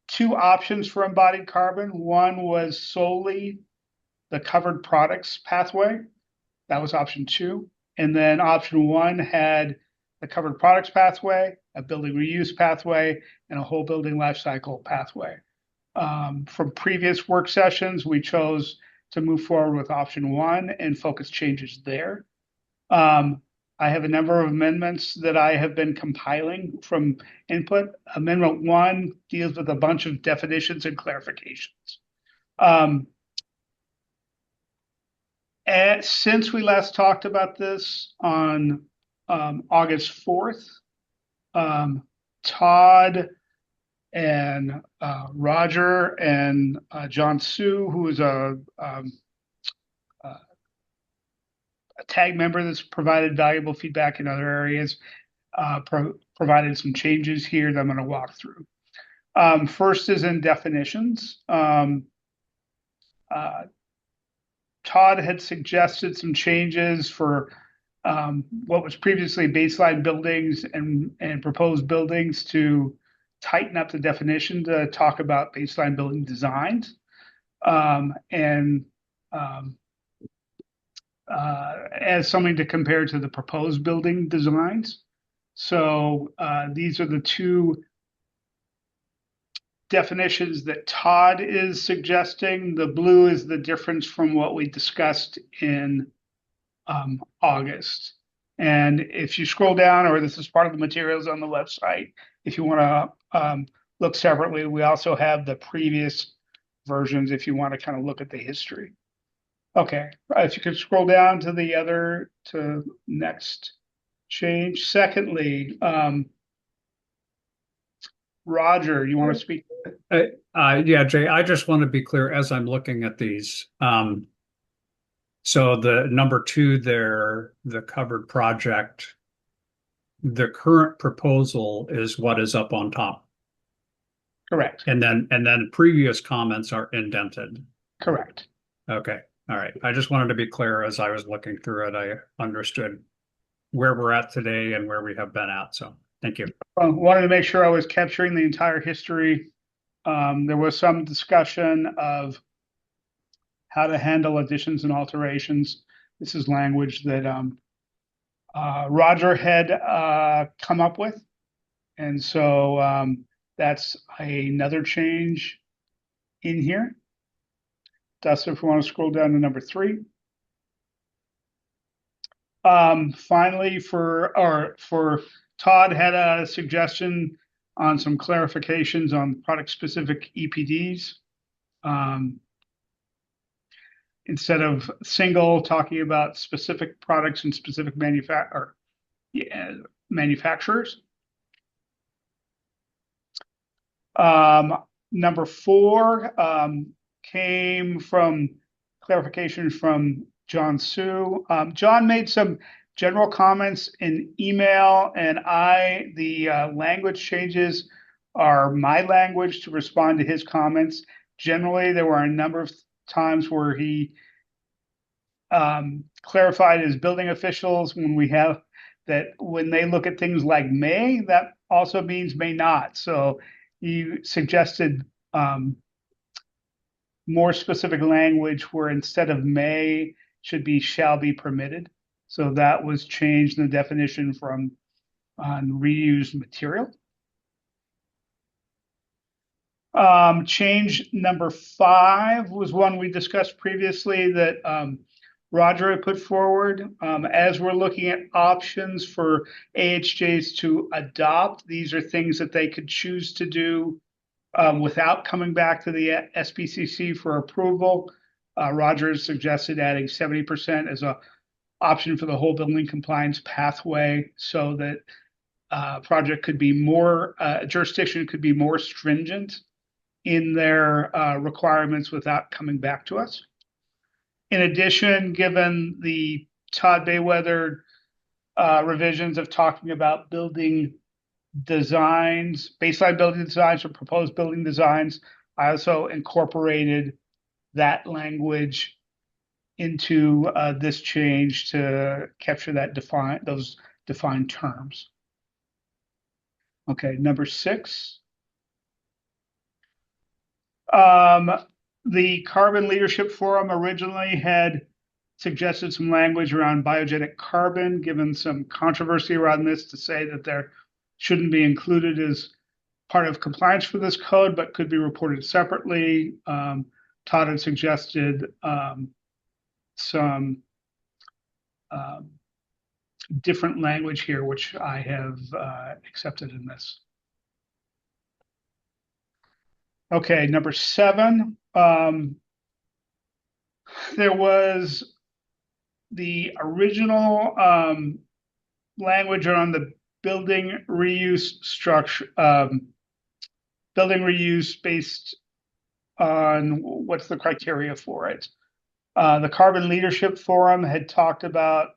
2 options for embodied carbon. One was solely the covered products pathway. That was option 2. And then option 1 had the covered products pathway, a building reuse pathway, and a whole building life cycle pathway. From previous work sessions, we chose to move forward with option 1 and focus changes there. I have a number of amendments that I have been compiling from input. Amendment 1 deals with a bunch of definitions and clarifications. Since we last talked about this on August 4th, Todd and Roger and John Sue, who is a tag member that's provided valuable feedback in other areas, provided some changes here that I'm going to walk through. First is in definitions. Todd had suggested some changes for what was previously baseline buildings and proposed buildings to tighten up the definition to talk about baseline building designs as something to compare to the proposed building designs. So these are the two definitions that Todd is suggesting. The blue is the difference from what we discussed in August. And if you scroll down, or this is part of the materials on the website, if you want to look separately, we also have the previous versions if you want to kind of look at the history. Okay, if you could scroll down to to next change. Secondly, Roger, you want to speak? Yeah, Jay, I just want to be clear as I'm looking at these. So the number 2 there, the covered project, the current proposal is what is up on top. Correct. And then previous comments are indented. Correct. Okay. All right. I just wanted to be clear as I was looking through it. I understood where we're at today and where we have been at. So thank you. Wanted to make sure I was capturing the entire history. There was some discussion of how to handle additions and alterations. This is language that Roger had come up with. And so that's another change in here. Dustin, if we want to scroll down to number 3. Finally, for Todd had a suggestion on some clarifications on product-specific EPDs. Instead of single, talking about specific products and specific manufacturers. Number 4 came from clarification from John Sue. John made some general comments in email, and the language changes are my language to respond to his comments. Generally, there were a number of times where he clarified as building officials when they look at things like may, that also means may not. So he suggested more specific language where instead of may should be shall be permitted. So that was changed in the definition from reused material. Change number 5 was one we discussed previously that Roger had put forward. As we're looking at options for AHJs to adopt, these are things that they could choose to do without coming back to the SBCC for approval. Roger suggested adding 70% as an option for the whole building compliance pathway so that jurisdiction could be more stringent in their requirements without coming back to us. In addition, given the Todd Bayweather revisions of talking about building designs, baseline building designs or proposed building designs, I also incorporated that language into this change to capture those defined terms. Okay, number 6. The Carbon Leadership Forum originally had suggested some language around biogenic carbon, given some controversy around this, to say that there shouldn't be included as part of compliance for this code, but could be reported separately. Todd had suggested some different language here, which I have accepted in this. Okay, number 7. There was the original language on the building reuse structure, building reuse based on what's the criteria for it. The Carbon Leadership Forum had talked about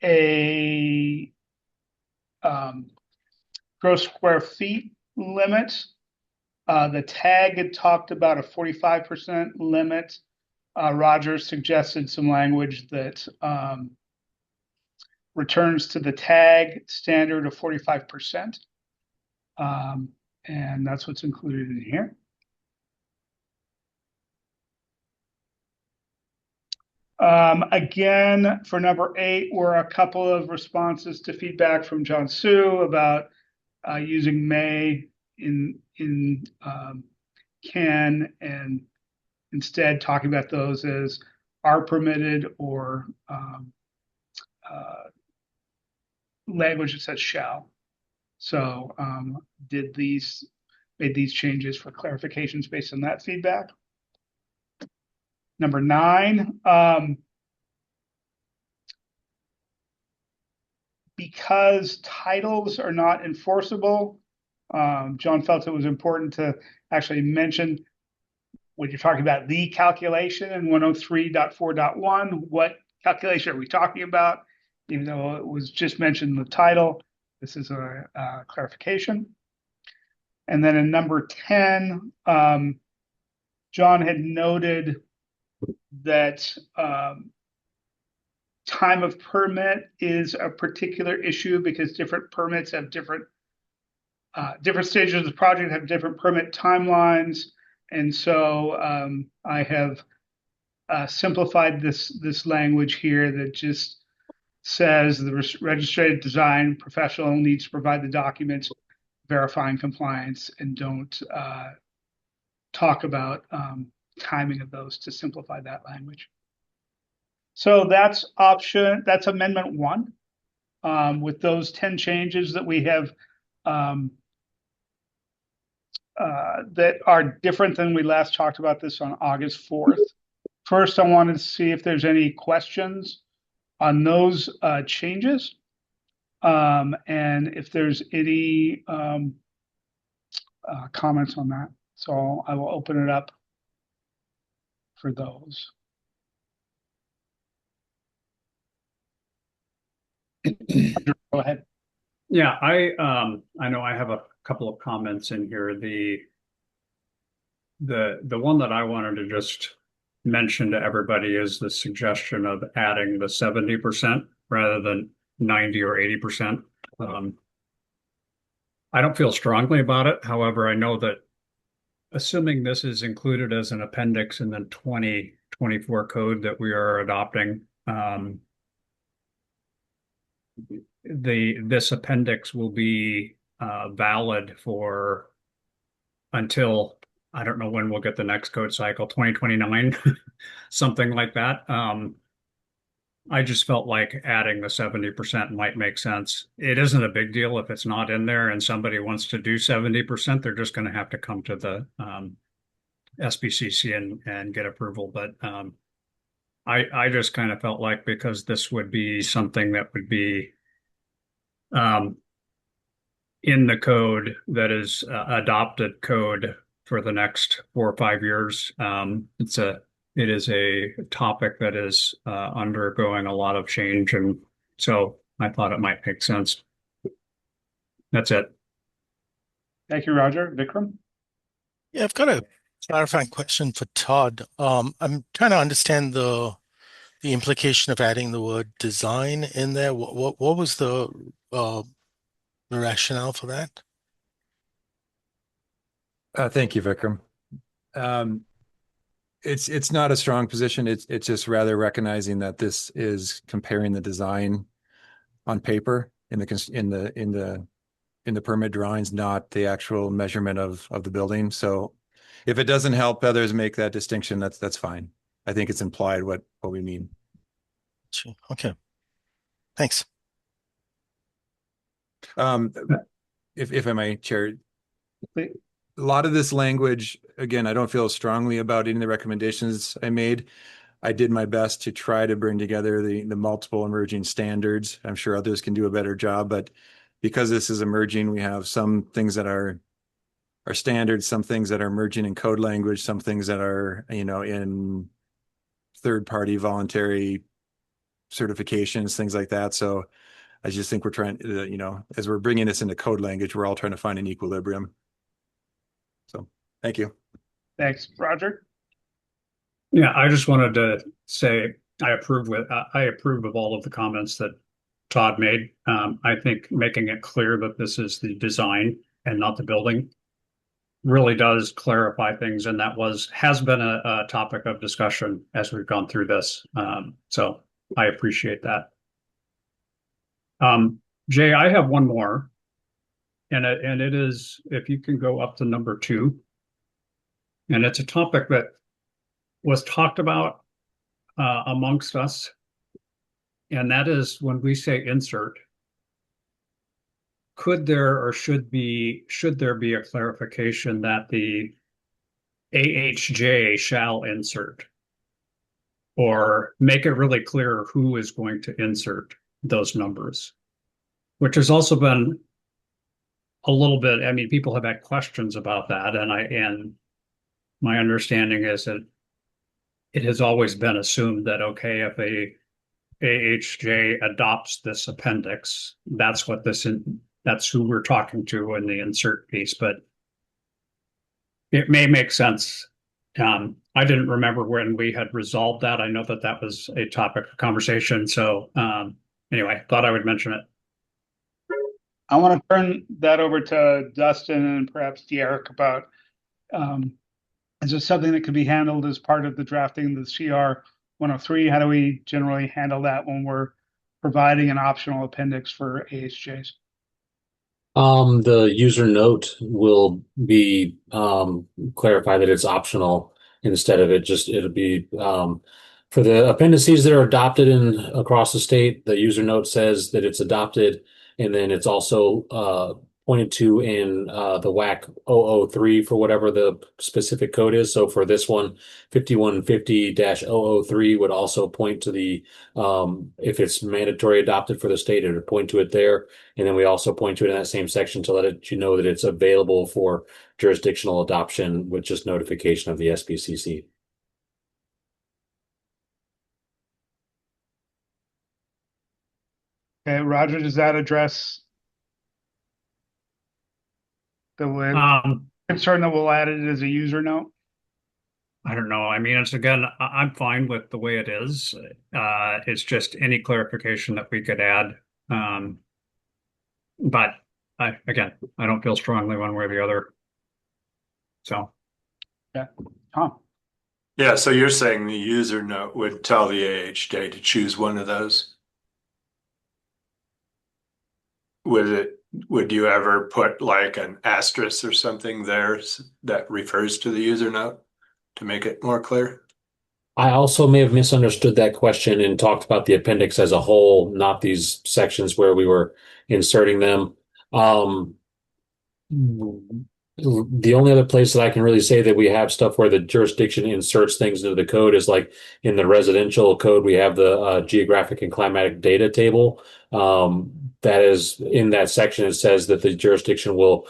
a gross square feet limit. The tag had talked about a 45% limit. Roger suggested some language that returns to the tag standard of 45%. And that's what's included in here. Again, for number 8, were a couple of responses to feedback from John Sue about using may in can, and instead talking about those as are permitted, or language that says shall. So made these changes for clarifications based on that feedback. Number 9, because titles are not enforceable, John felt it was important to actually mention when you're talking about the calculation in 103.4.1, what calculation are we talking about? Even though it was just mentioned in the title, this is a clarification. And then in number 10, John had noted that time of permit is a particular issue because different permits have different stages of the project have different permit timelines. And so I have simplified this language here that just says the registered design professional needs to provide the documents verifying compliance, and don't talk about timing of those, to simplify that language. So that's amendment 1 with those 10 changes that we have that are different than we last talked about this on August 4th. First, I wanted to see if there's any questions on those changes, and if there's any comments on that. So I will open it up for those. Go ahead. Yeah, I know I have a couple of comments in here. The one that I wanted to just mention to everybody is the suggestion of adding the 70% rather than 90 or 80%. I don't feel strongly about it. However, I know that assuming this is included as an appendix in the 2024 code that we are adopting, this appendix will be valid for until, I don't know when we'll get the next code cycle, 2029, something like that. I just felt like adding the 70% might make sense. It isn't a big deal if it's not in there and somebody wants to do 70%, they're just going to have to come to the SBCC and get approval. But I just kind of felt like, because this would be something that would be in the code that is adopted code for the next 4 or 5 years. It is a topic that is undergoing a lot of change, and so I thought it might make sense. That's it. Thank you, Roger. Vikram? Yeah, I've got a clarifying question for Todd. I'm trying to understand the implication of adding the word design in there. What was the rationale for that? Thank you, Vikram. It's not a strong position. It's just rather recognizing that this is comparing the design on paper in the permit drawings, not the actual measurement of the building. So if it doesn't help others make that distinction, that's fine. I think it's implied what we mean. Gotcha. Okay. Thanks. If I may, Chair, a lot of this language, again, I don't feel strongly about any of the recommendations I made. I did my best to try to bring together the multiple emerging standards. I'm sure others can do a better job, but because this is emerging, we have some things that are standards, some things that are emerging in code language, some things that are, in third-party voluntary certifications, things like that. So I just think we're trying to, as we're bringing this into code language, we're all trying to find an equilibrium. So thank you. Thanks, Roger. Yeah, I just wanted to say I approve of all of the comments that Todd made. I think making it clear that this is the design and not the building really does clarify things, and that has been a topic of discussion as we've gone through this. So I appreciate that. Jay, I have one more, and it is, if you can go up to number 2, and it's a topic that was talked about amongst us, and that is when we say insert, should there be a clarification that the AHJ shall insert, or make it really clear who is going to insert those numbers, which has also been a little bit, I mean, people have had questions about that, and my understanding is that it has always been assumed that, okay, if a AHJ adopts this appendix, that's who we're talking to in the insert piece, but it may make sense. I didn't remember when we had resolved that. I know that that was a topic of conversation. So anyway, thought I would mention it. I want to turn that over to Dustin and perhaps Derek about, is this something that could be handled as part of the drafting of the CR 103? How do we generally handle that when we're providing an optional appendix for AHJs? The user note will be clarify that it's optional instead of it'll be for the appendices that are adopted across the state. The user note says that it's adopted, and then it's also pointed to in the WAC 003 for whatever the specific code is. So for this one, 5150-003 would also point to the if it's mandatory adopted for the state, it would point to it there. And then we also point to it in that same section to let you know that it's available for jurisdictional adoption with just notification of the SBCC. Okay, Roger, does that address the concern that we'll add it as a user note? I don't know. I mean, I'm fine with the way it is. It's just any clarification that we could add. But again, I don't feel strongly one way or the other. So, yeah, Tom. Yeah, so you're saying the user note would tell the AHJ to choose one of those? Would you ever put like an asterisk or something there that refers to the user note to make it more clear? I also may have misunderstood that question and talked about the appendix as a whole, not these sections where we were inserting them. The only other place that I can really say that we have stuff where the jurisdiction inserts things into the code is like in the residential code, we have the geographic and climatic data table. That is in that section. It says that the jurisdiction will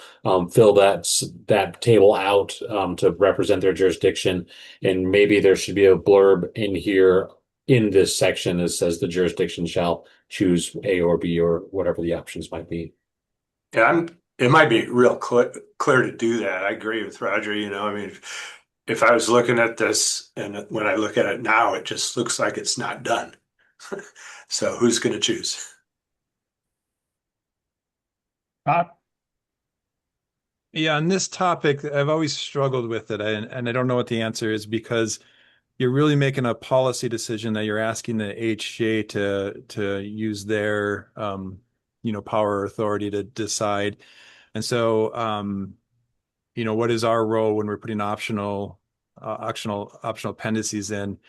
fill that table out to represent their jurisdiction. And maybe there should be a blurb in here in this section that says the jurisdiction shall choose A or B or whatever the options might be. Yeah, it might be real clear to do that. I agree with Roger. I mean, if I was looking at this and when I look at it now, it just looks like it's not done. So who's going to choose? Yeah, on this topic, I've always struggled with it, and I don't know what the answer is because you're really making a policy decision that you're asking the HJ to use their power or authority to decide. And so what is our role when we're putting optional appendices in?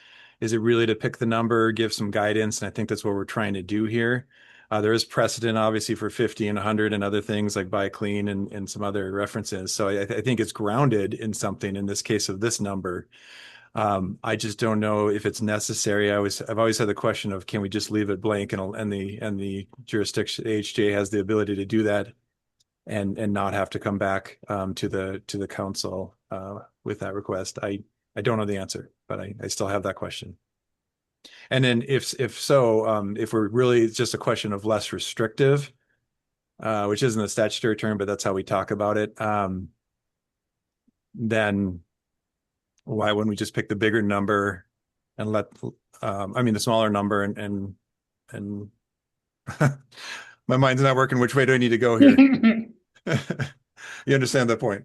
is it really to pick the number, give some guidance? And I think that's what we're trying to do here. There is precedent, obviously, for 50 and 100 and other things like buy clean and some other references. So I think it's grounded in something in this case of this number. I just don't know if it's necessary. I've always had the question of can we just leave it blank and the jurisdiction AHJ has the ability to do that and not have to come back to the council with that request. I don't know the answer, but I still have that question. And then if so, if we're really it's just a question of less restrictive, which isn't a statutory term, but that's how we talk about it, then why wouldn't we just pick the bigger number and let the smaller number and my mind's not working. Which way do I need to go here? You understand that point?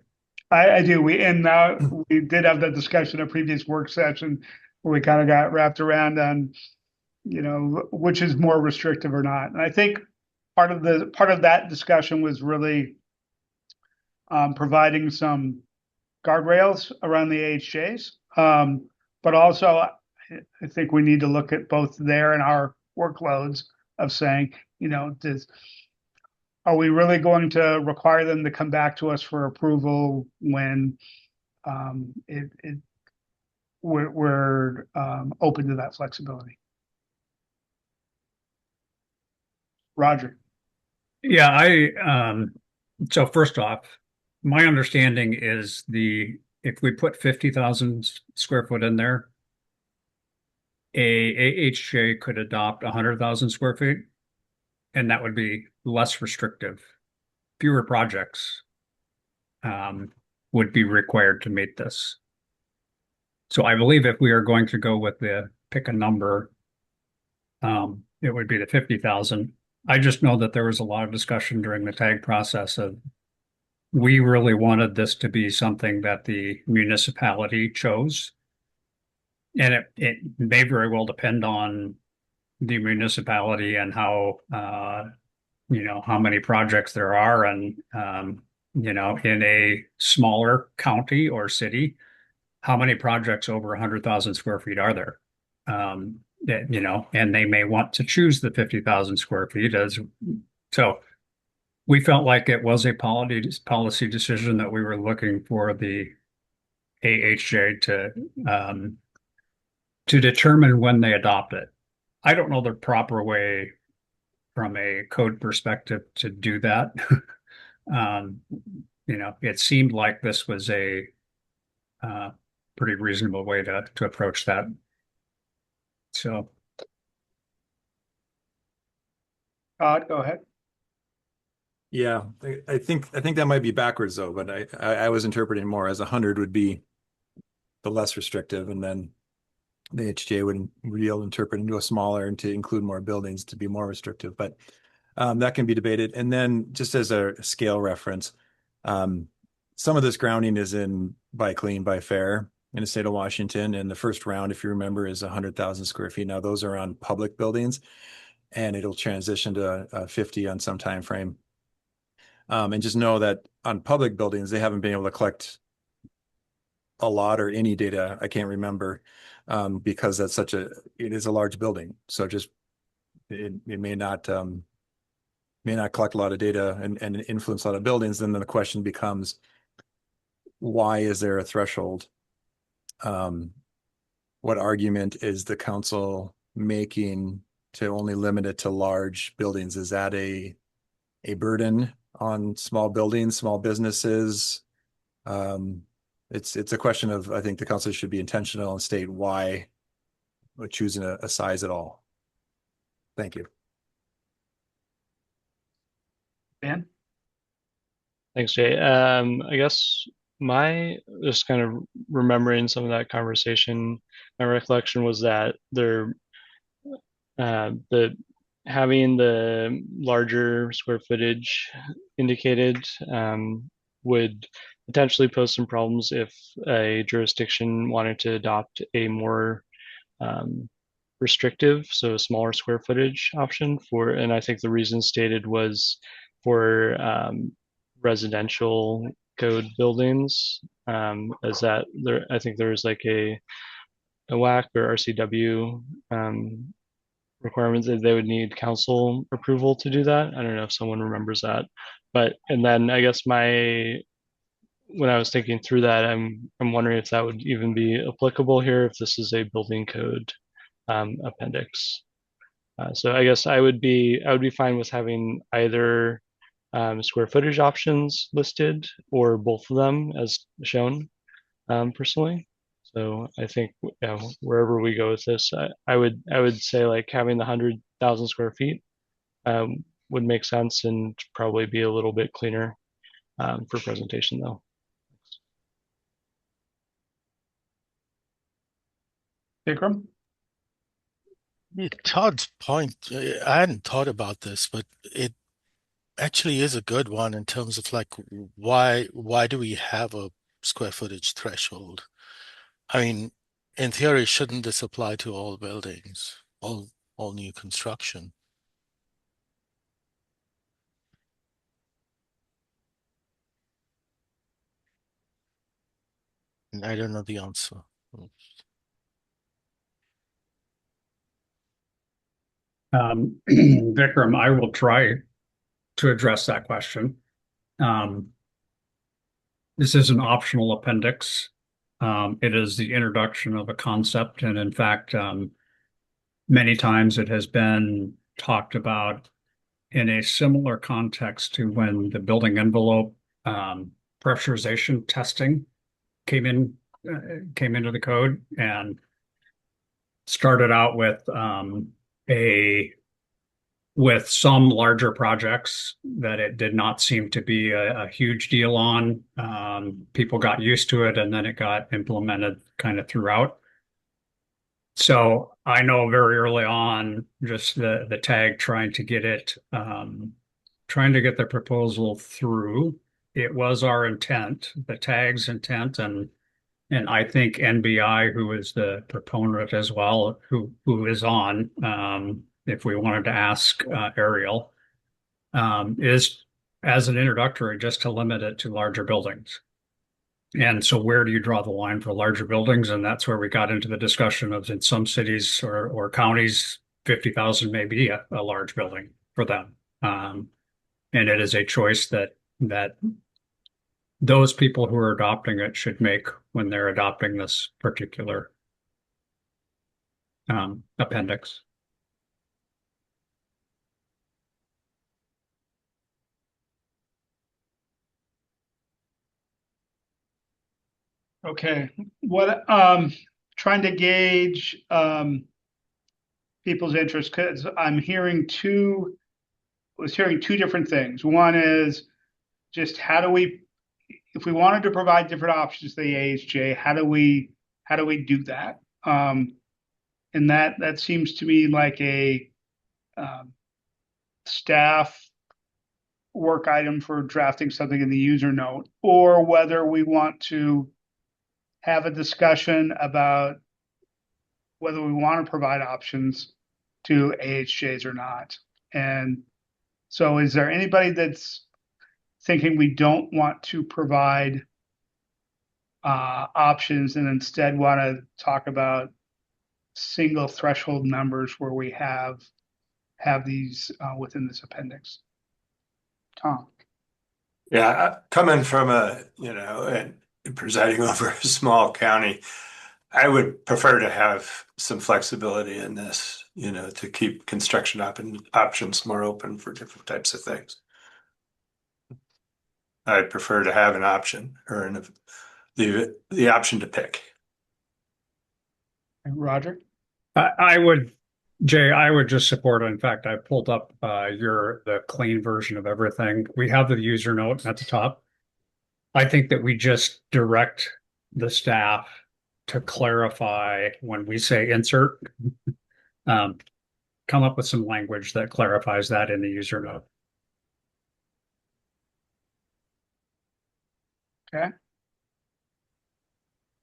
I do. We did have that discussion at a previous work session where we kind of got wrapped around on, which is more restrictive or not. And I think part of that discussion was really providing some guardrails around the AHJs. But also, I think we need to look at both there and our workloads of saying, are we really going to require them to come back to us for approval when we're open to that flexibility? Roger. Yeah, so first off, my understanding is if we put 50,000 square foot in there, a AHJ could adopt 100,000 square feet, and that would be less restrictive. Fewer projects would be required to meet this. So I believe if we are going to go with pick a number, it would be the 50,000. I just know that there was a lot of discussion during the tag process of we really wanted this to be something that the municipality chose. And it may very well depend on the municipality and how many projects there are and in a smaller county or city, how many projects over 100,000 square feet are there? And they may want to choose the 50,000 square feet so we felt like it was a policy decision that we were looking for the AHJ to determine when they adopt it. I don't know the proper way from a code perspective to do that. It seemed like this was a pretty reasonable way to approach that. So, Todd, go ahead. Yeah, I think that might be backwards though, but I was interpreting more as 100 would be the less restrictive, and then the HJ would interpret into a smaller and to include more buildings to be more restrictive. But that can be debated. And then just as a scale reference, some of this grounding is in buy clean, buy fair in the state of Washington. And the first round, if you remember, is 100,000 square feet. Now those are on public buildings, and it'll transition to 50 on some time frame. And just know that on public buildings, they haven't been able to collect a lot or any data. I can't remember because it is a large building. So just it may not collect a lot of data and influence a lot of buildings. Then the question becomes, why is there a threshold? What argument is the council making to only limit it to large buildings? Is that a burden on small buildings, small businesses? It's a question of, I think the council should be intentional and state why we're choosing a size at all. Thank you. Ben? Thanks, Jay. I guess just kind of remembering some of that conversation, my recollection was that having the larger square footage indicated would potentially pose some problems if a jurisdiction wanted to adopt a more restrictive, so a smaller square footage option and I think the reason stated was for residential code buildings, as that I think there's like WAC or RCW requirements, is they would need council approval to do that. I don't know if someone remembers that, but and then I guess when I was thinking through that, I'm wondering if that would even be applicable here if this is a building code appendix. So I guess I would be fine with having either square footage options listed or both of them as shown personally. So I think wherever we go with this, I would say like having the 100,000 square feet would make sense and probably be a little bit cleaner for presentation though. Vikram? Todd's point, I hadn't thought about this, but it actually is a good one in terms of like why do we have a square footage threshold? I mean, in theory, shouldn't this apply to all buildings, all new construction? And I don't know the answer. Vikram, I will try to address that question. This is an optional appendix. It is the introduction of a concept, and in fact, many times it has been talked about in a similar context to when the building envelope pressurization testing came into the code and started out with with some larger projects that it did not seem to be a huge deal on. People got used to it and then it got implemented kind of throughout. So I know very early on, just the tag trying to get it, trying to get the proposal through. It was our intent, the tag's intent, and I think NBI, who is the proponent as well, who is on, if we wanted to ask Ariel, is as an introductory just to limit it to larger buildings. And so where do you draw the line for larger buildings? And that's where we got into the discussion of in some cities or counties, 50,000 may be a large building for them. And it is a choice that those people who are adopting it should make when they're adopting this particular appendix. Okay. What trying to gauge people's interest because I'm hearing was hearing two different things. One is just how do we, if we wanted to provide different options to the AHJ, how do we do that? And that seems to me like a staff work item for drafting something in the user note, or whether we want to have a discussion about whether we want to provide options to AHJs or not. And so is there anybody that's thinking we don't want to provide options and instead want to talk about single threshold numbers where we have these within this appendix? Tom. Yeah, coming from and presiding over a small county, I would prefer to have some flexibility in this, to keep construction options more open for different types of things. I prefer to have an option or the option to pick. Roger? Jay, I would just support it. In fact, I pulled up the clean version of everything. We have the user note at the top. I think that we just direct the staff to clarify when we say insert, come up with some language that clarifies that in the user note. Okay.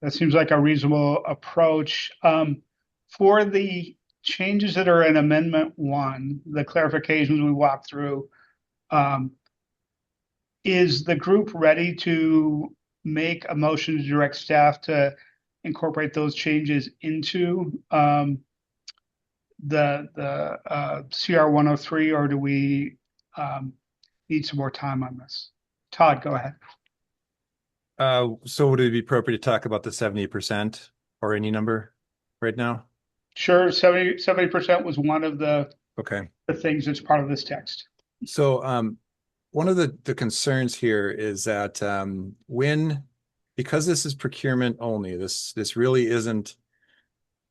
That seems like a reasonable approach. For the changes that are in Amendment 1, the clarifications we walked through, is the group ready to make a motion to direct staff to incorporate those changes into the CR 103, or do we need some more time on this? Todd, go ahead. So would it be appropriate to talk about the 70% or any number right now? Sure, 70% was one of the Okay. things that's part of this text. So one of the concerns here is that because this is procurement only, this really isn't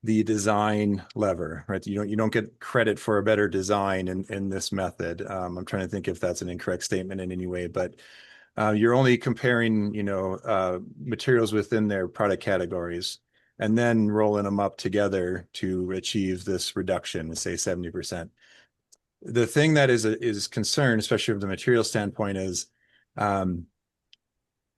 the design lever, right? You don't get credit for a better design in this method. I'm trying to think if that's an incorrect statement in any way, but you're only comparing, materials within their product categories and then rolling them up together to achieve this reduction, say 70%. The thing that is concerned, especially from the material standpoint, is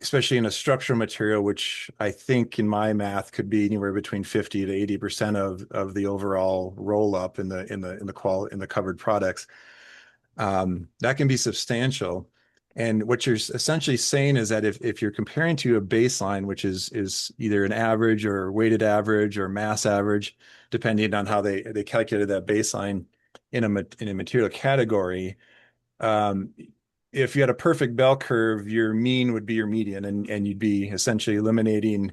especially in a structural material, which I think in my math could be anywhere between 50 to 80% of the overall roll up in the covered products. That can be substantial. And what you're essentially saying is that if you're comparing to a baseline, which is either an average or weighted average or mass average, depending on how they calculated that baseline in a material category, if you had a perfect bell curve, your mean would be your median, and you'd be essentially eliminating,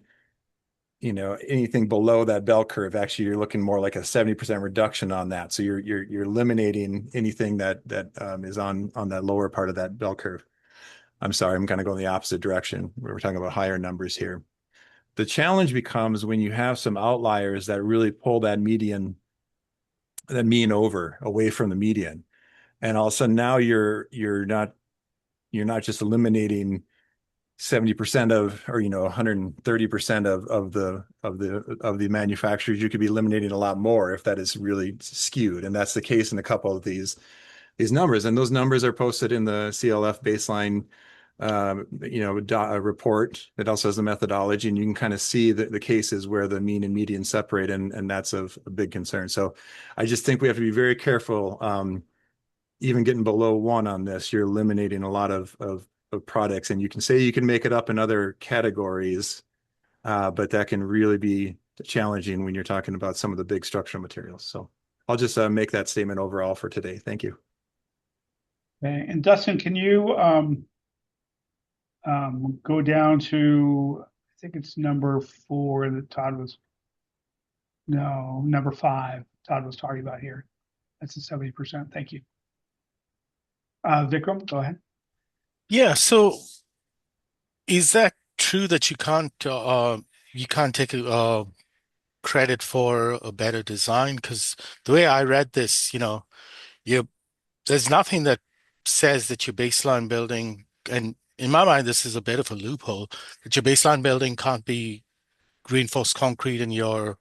anything below that bell curve. Actually, you're looking more like a 70% reduction on that. So you're eliminating anything that is on that lower part of that bell curve. I'm sorry, I'm kind of going the opposite direction. We're talking about higher numbers here. The challenge becomes when you have some outliers that really pull that mean away from the median. And all of a sudden now you're not just eliminating 70% of, or 130% of the manufacturers. You could be eliminating a lot more if that is really skewed. And that's the case in a couple of these numbers. And those numbers are posted in the CLF baseline report that also has the methodology, and you can kind of see the cases where the mean and median separate, and that's of a big concern. So I just think we have to be very careful. Even getting below 1 on this, you're eliminating a lot of products, and you can say you can make it up in other categories, but that can really be challenging when you're talking about some of the big structural materials. So I'll just make that statement overall for today. Thank you. Okay. And Dustin, can you go down to, I think it's number 4 that number 5 Todd was talking about here. That's the 70%. Thank you. Vikram, go ahead. Yeah, so is that true that you can't take credit for a better design? Because the way I read this, there's nothing that says that your baseline building, and in my mind, this is a bit of a loophole, that your baseline building can't be reinforced concrete and your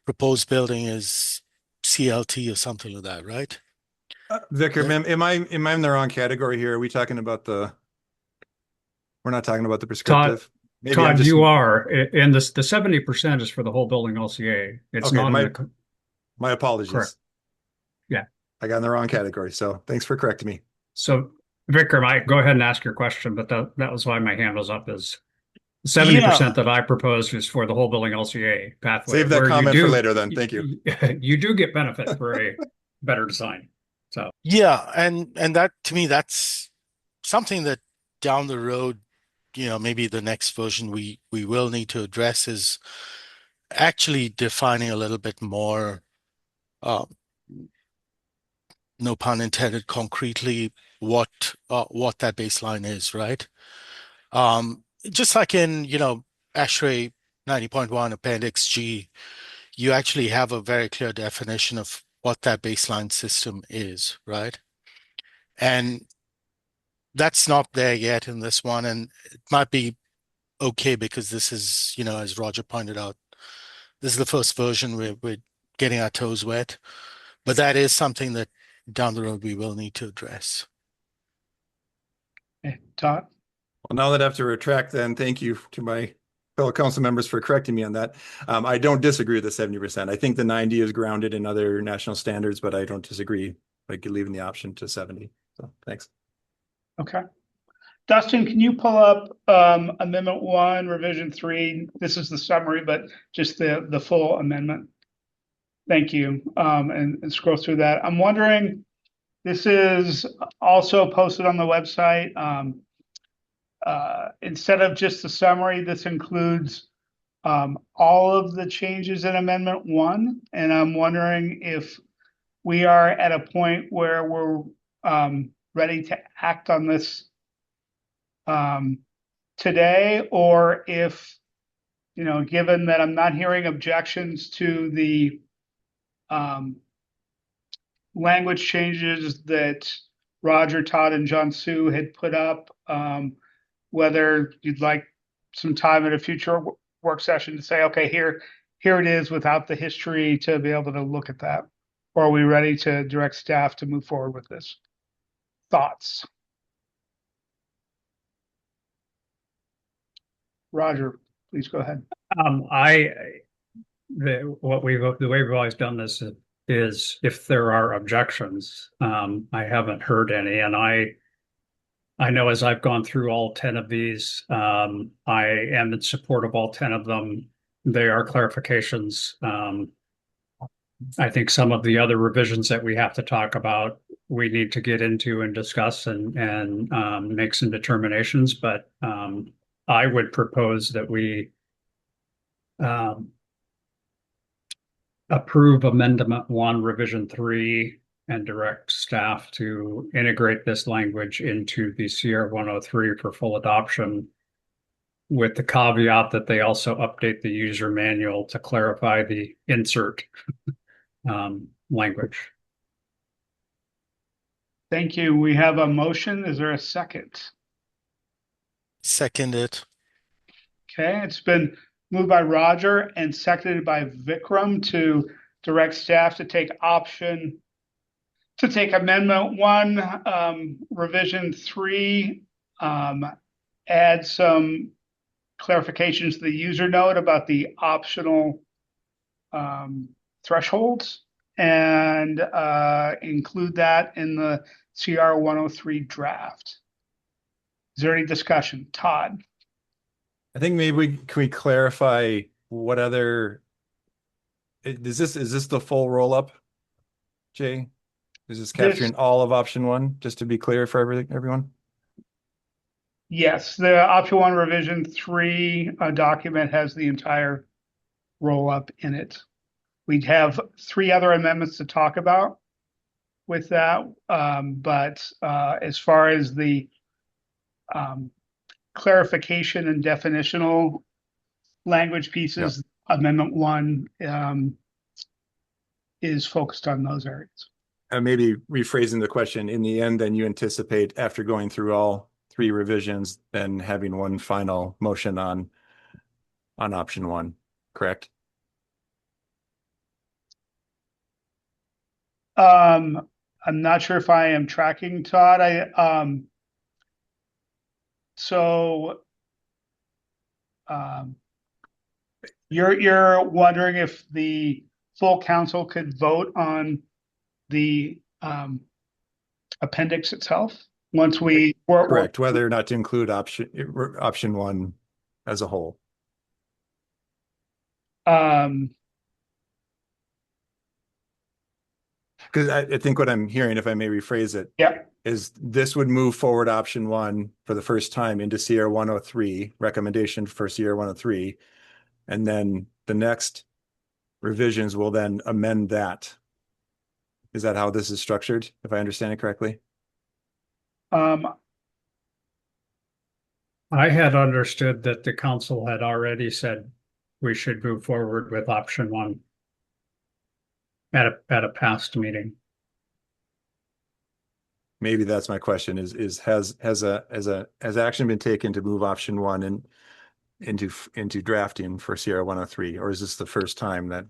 proposed building is CLT or something like that, right? Vikram, am I in the wrong category here? Are we talking about we're not talking about the prescriptive? Maybe Todd, I'm just... you are, and the 70% is for the whole building LCA. It's okay, not my apologies. Correct. Yeah. I got in the wrong category, so thanks for correcting me. So, Vikram, I go ahead and ask your question, but that was why my hand was up. Is 70% that I proposed is for the whole building LCA pathway. Save that comment for later then. Thank you. You do get benefit for a better design. So yeah, and that, to me, that's something that down the road, maybe the next version we will need to address is actually defining a little bit more, no pun intended, concretely what that baseline is, right? Just like in, ASHRAE 90.1 Appendix G, you actually have a very clear definition of what that baseline system is, right? And that's not there yet in this one, and it might be okay because this is, as Roger pointed out, this is the first version we're getting our toes wet, but that is something that down the road we will need to address. Okay, Todd? Well, now that I have to retract, then thank you to my fellow council members for correcting me on that. I don't disagree with the 70%. I think the 90 is grounded in other national standards, but I don't disagree, like leaving the option to 70. So thanks. Okay. Dustin, can you pull up Amendment 1, Revision 3? This is the summary, but just the full amendment. Thank you. And scroll through that. I'm wondering, this is also posted on the website. Instead of just the summary, this includes all of the changes in Amendment 1. And I'm wondering if we are at a point where we're ready to act on this today, or if, given that I'm not hearing objections to the language changes that Roger, Todd, and John Sue had put up, whether you'd like some time at a future work session to say, okay, here it is without the history, to be able to look at that. Or are we ready to direct staff to move forward with this? Thoughts? Roger, please go ahead. The way we've always done this is if there are objections, I haven't heard any, and I know as I've gone through all 10 of these, I am in support of all 10 of them. They are clarifications. I think some of the other revisions that we have to talk about, we need to get into and discuss and make some determinations. But I would propose that we approve Amendment 1, Revision 3, and direct staff to integrate this language into the CR 103 for full adoption, with the caveat that they also update the user manual to clarify the insert language. Thank you. We have a motion. Is there a second? Seconded. Okay, it's been moved by Roger and seconded by Vikram to direct staff to take Amendment 1, Revision 3, add some clarifications to the user note about the optional thresholds, and include that in the CR 103 draft. Is there any discussion? Todd? I think maybe can we clarify what other is this the full roll up, Jay? Is this capturing all of option 1, just to be clear for everyone? Yes, the option 1 revision 3 document has the entire roll up in it. We'd have 3 other amendments to talk about with that, but as far as the clarification and definitional language pieces, Amendment 1 is focused on those areas. Maybe rephrasing the question, in the end, then you anticipate, after going through all 3 revisions, then having one final motion on option 1, correct? I'm not sure if I am tracking, Todd. You're wondering if the full council could vote on the appendix itself once we correct, whether or not to include option 1 as a whole. Because I think what I'm hearing, if I may rephrase it, is this would move forward option 1 for the first time into CR 103, recommendation for CR 103, and then the next revisions will then amend that. Is that how this is structured, if I understand it correctly? I had understood that the council had already said we should move forward with option 1 at a past meeting. Maybe that's my question: has action been taken to move option 1 into drafting for CR 103, or is this the first time that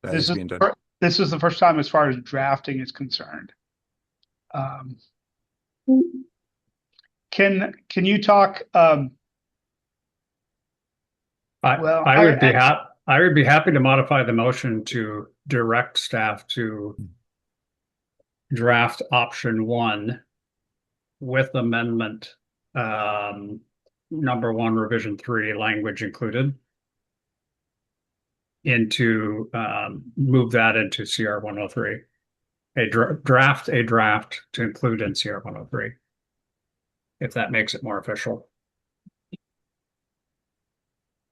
is being done? This is the first time as far as drafting is concerned. Can you talk? I would be happy to modify the motion to direct staff to draft option 1 with amendment, number 1, revision 3, language included, into move that into CR 103. Draft a draft to include in CR 103, if that makes it more official.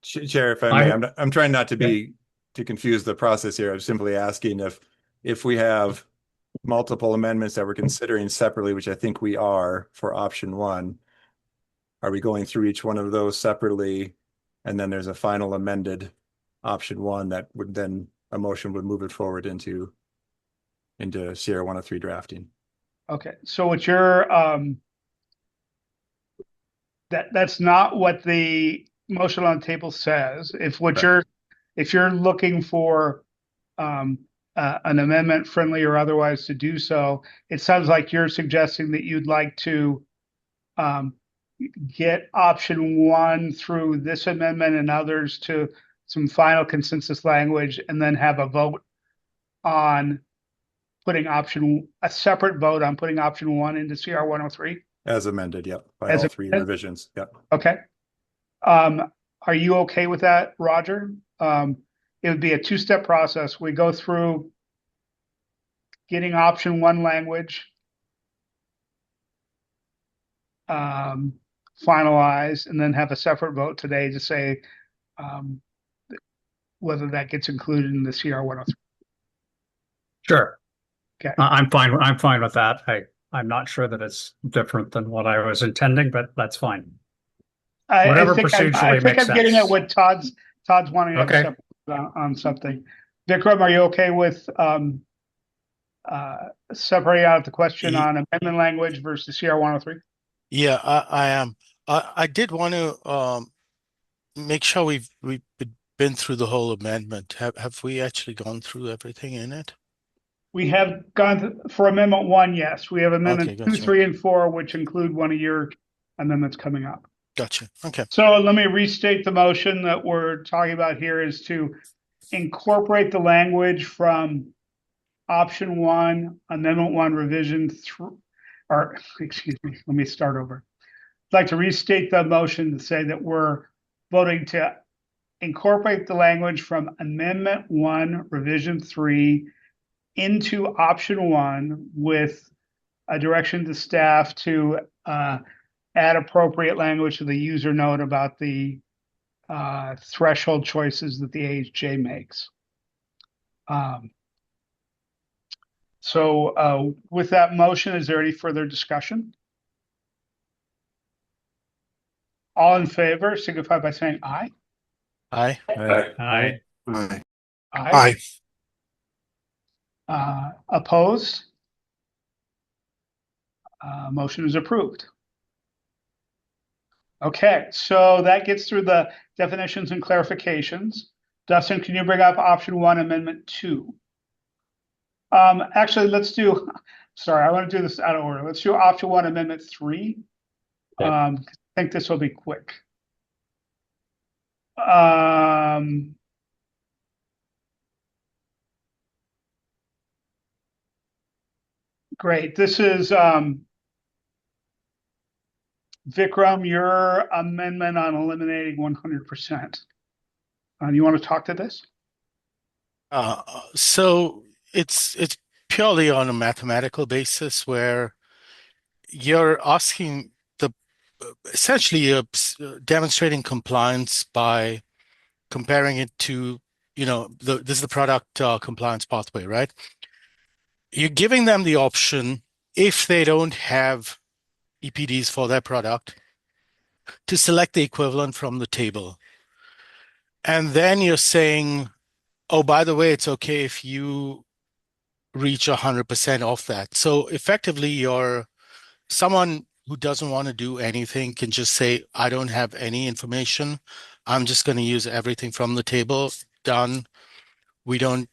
Chair, if I may, I'm trying not to be to confuse the process here. I'm simply asking if we have multiple amendments that we're considering separately, which I think we are for option 1, are we going through each one of those separately, and then there's a final amended option 1 that would then a motion would move it forward into CR 103 drafting? Okay, so what you're that's not what the motion on the table says. If you're looking for an amendment, friendly or otherwise, to do so, it sounds like you're suggesting that you'd like to get option 1 through this amendment and others to some final consensus language, and then have a vote on putting a separate vote on putting option 1 into CR 103 as amended. Yep, by all 3 revisions. Yep. Okay. Are you okay with that, Roger? It would be a 2-step process. We go through getting option 1 language finalized, and then have a separate vote today to say whether that gets included in the CR 103. Sure. Okay. I'm fine with that. I'm not sure that it's different than what I was intending, but that's fine. Whatever procedurally makes sense. I'm getting at what Todd's wanting to on something. Vikram, are you okay with separating out the question on amendment language versus CR 103? Yeah, I am. I did want to make sure we've been through the whole amendment. Have we actually gone through everything in it? We have gone for amendment 1, yes. We have amendment 2, 3, and 4, which include one of your amendments coming up. Gotcha. Okay. So let me restate the motion that we're talking about here is to incorporate the language from option 1, amendment 1, revision 3, or excuse me, let me start over. I'd like to restate the motion to say that we're voting to incorporate the language from amendment 1, revision 3 into option 1 with a direction to staff to add appropriate language to the user note about the threshold choices that the AHJ makes. So with that motion, is there any further discussion? All in favor signify by saying aye. Aye. Aye. Aye. Aye. Opposed? Motion is approved. Okay, so that gets through the definitions and clarifications. Dustin, can you bring up option 1, amendment 2? Actually, sorry, I want to do this out of order. Let's do option 1, amendment 3. I think this will be quick. Great. This is Vikram, your amendment on eliminating 100%. You want to talk to this? So it's purely on a mathematical basis where you're asking essentially demonstrating compliance by comparing it to, this is the product compliance pathway, right? You're giving them the option, if they don't have EPDs for their product, to select the equivalent from the table. And then you're saying, oh, by the way, it's okay if you reach 100% off that. So effectively, someone who doesn't want to do anything can just say, I don't have any information. I'm just going to use everything from the table. Done. We don't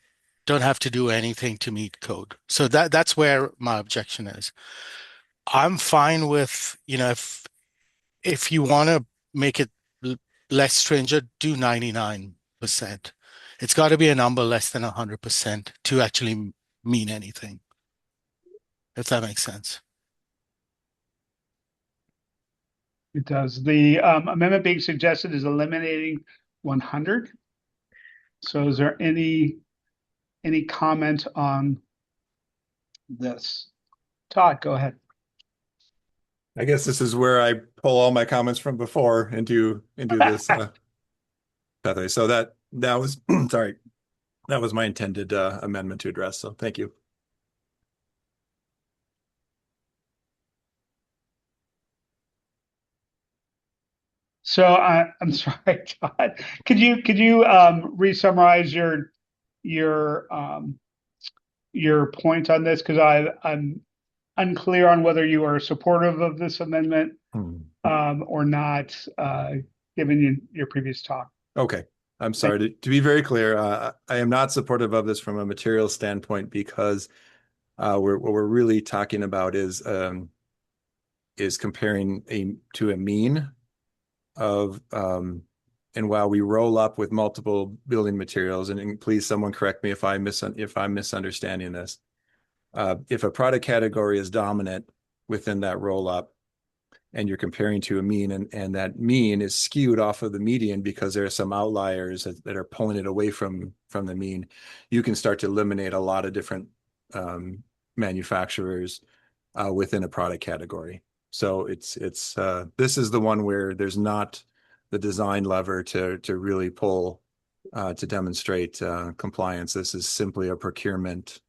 have to do anything to meet code. So that's where my objection is. I'm fine with, if you want to make it less stringent, do 99%. It's got to be a number less than 100% to actually mean anything, if that makes sense. It does. The amendment being suggested is eliminating 100. So is there any comment on this? Todd, go ahead. I guess this is where I pull all my comments from before into this pathway. So that was sorry, that was my intended amendment to address. So thank you. So I'm sorry, Todd. Could you re-summarize your point on this? Because I'm unclear on whether you are supportive of this amendment or not, given your previous talk. Okay. I'm sorry. To be very clear, I am not supportive of this from a material standpoint because what we're really talking about is comparing to a mean of and while we roll up with multiple building materials, and please someone correct me if I'm misunderstanding this. If a product category is dominant within that roll up, and you're comparing to a mean, and that mean is skewed off of the median because there are some outliers that are pulling it away from the mean, you can start to eliminate a lot of different manufacturers within a product category. So this is the one where there's not the design lever to really pull to demonstrate compliance. This is simply a procurement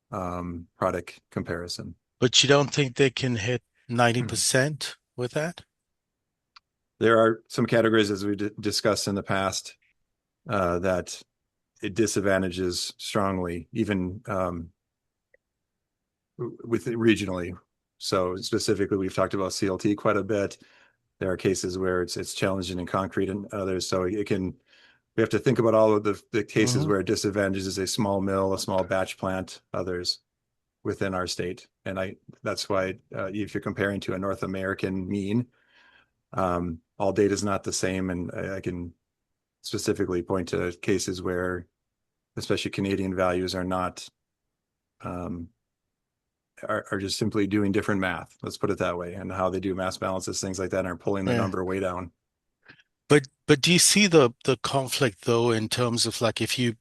product comparison. But you don't think they can hit 90% with that? There are some categories, as we discussed in the past, that it disadvantages strongly, even with regionally. So specifically, we've talked about CLT quite a bit. There are cases where it's challenging in concrete and others. So we have to think about all of the cases where it disadvantages a small mill, a small batch plant, others within our state. And that's why if you're comparing to a North American mean, all data is not the same. And I can specifically point to cases where, especially Canadian values, are not are just simply doing different math. Let's put it that way, and how they do mass balances, things like that, are pulling the number way down. But do you see the conflict though, in terms of like if you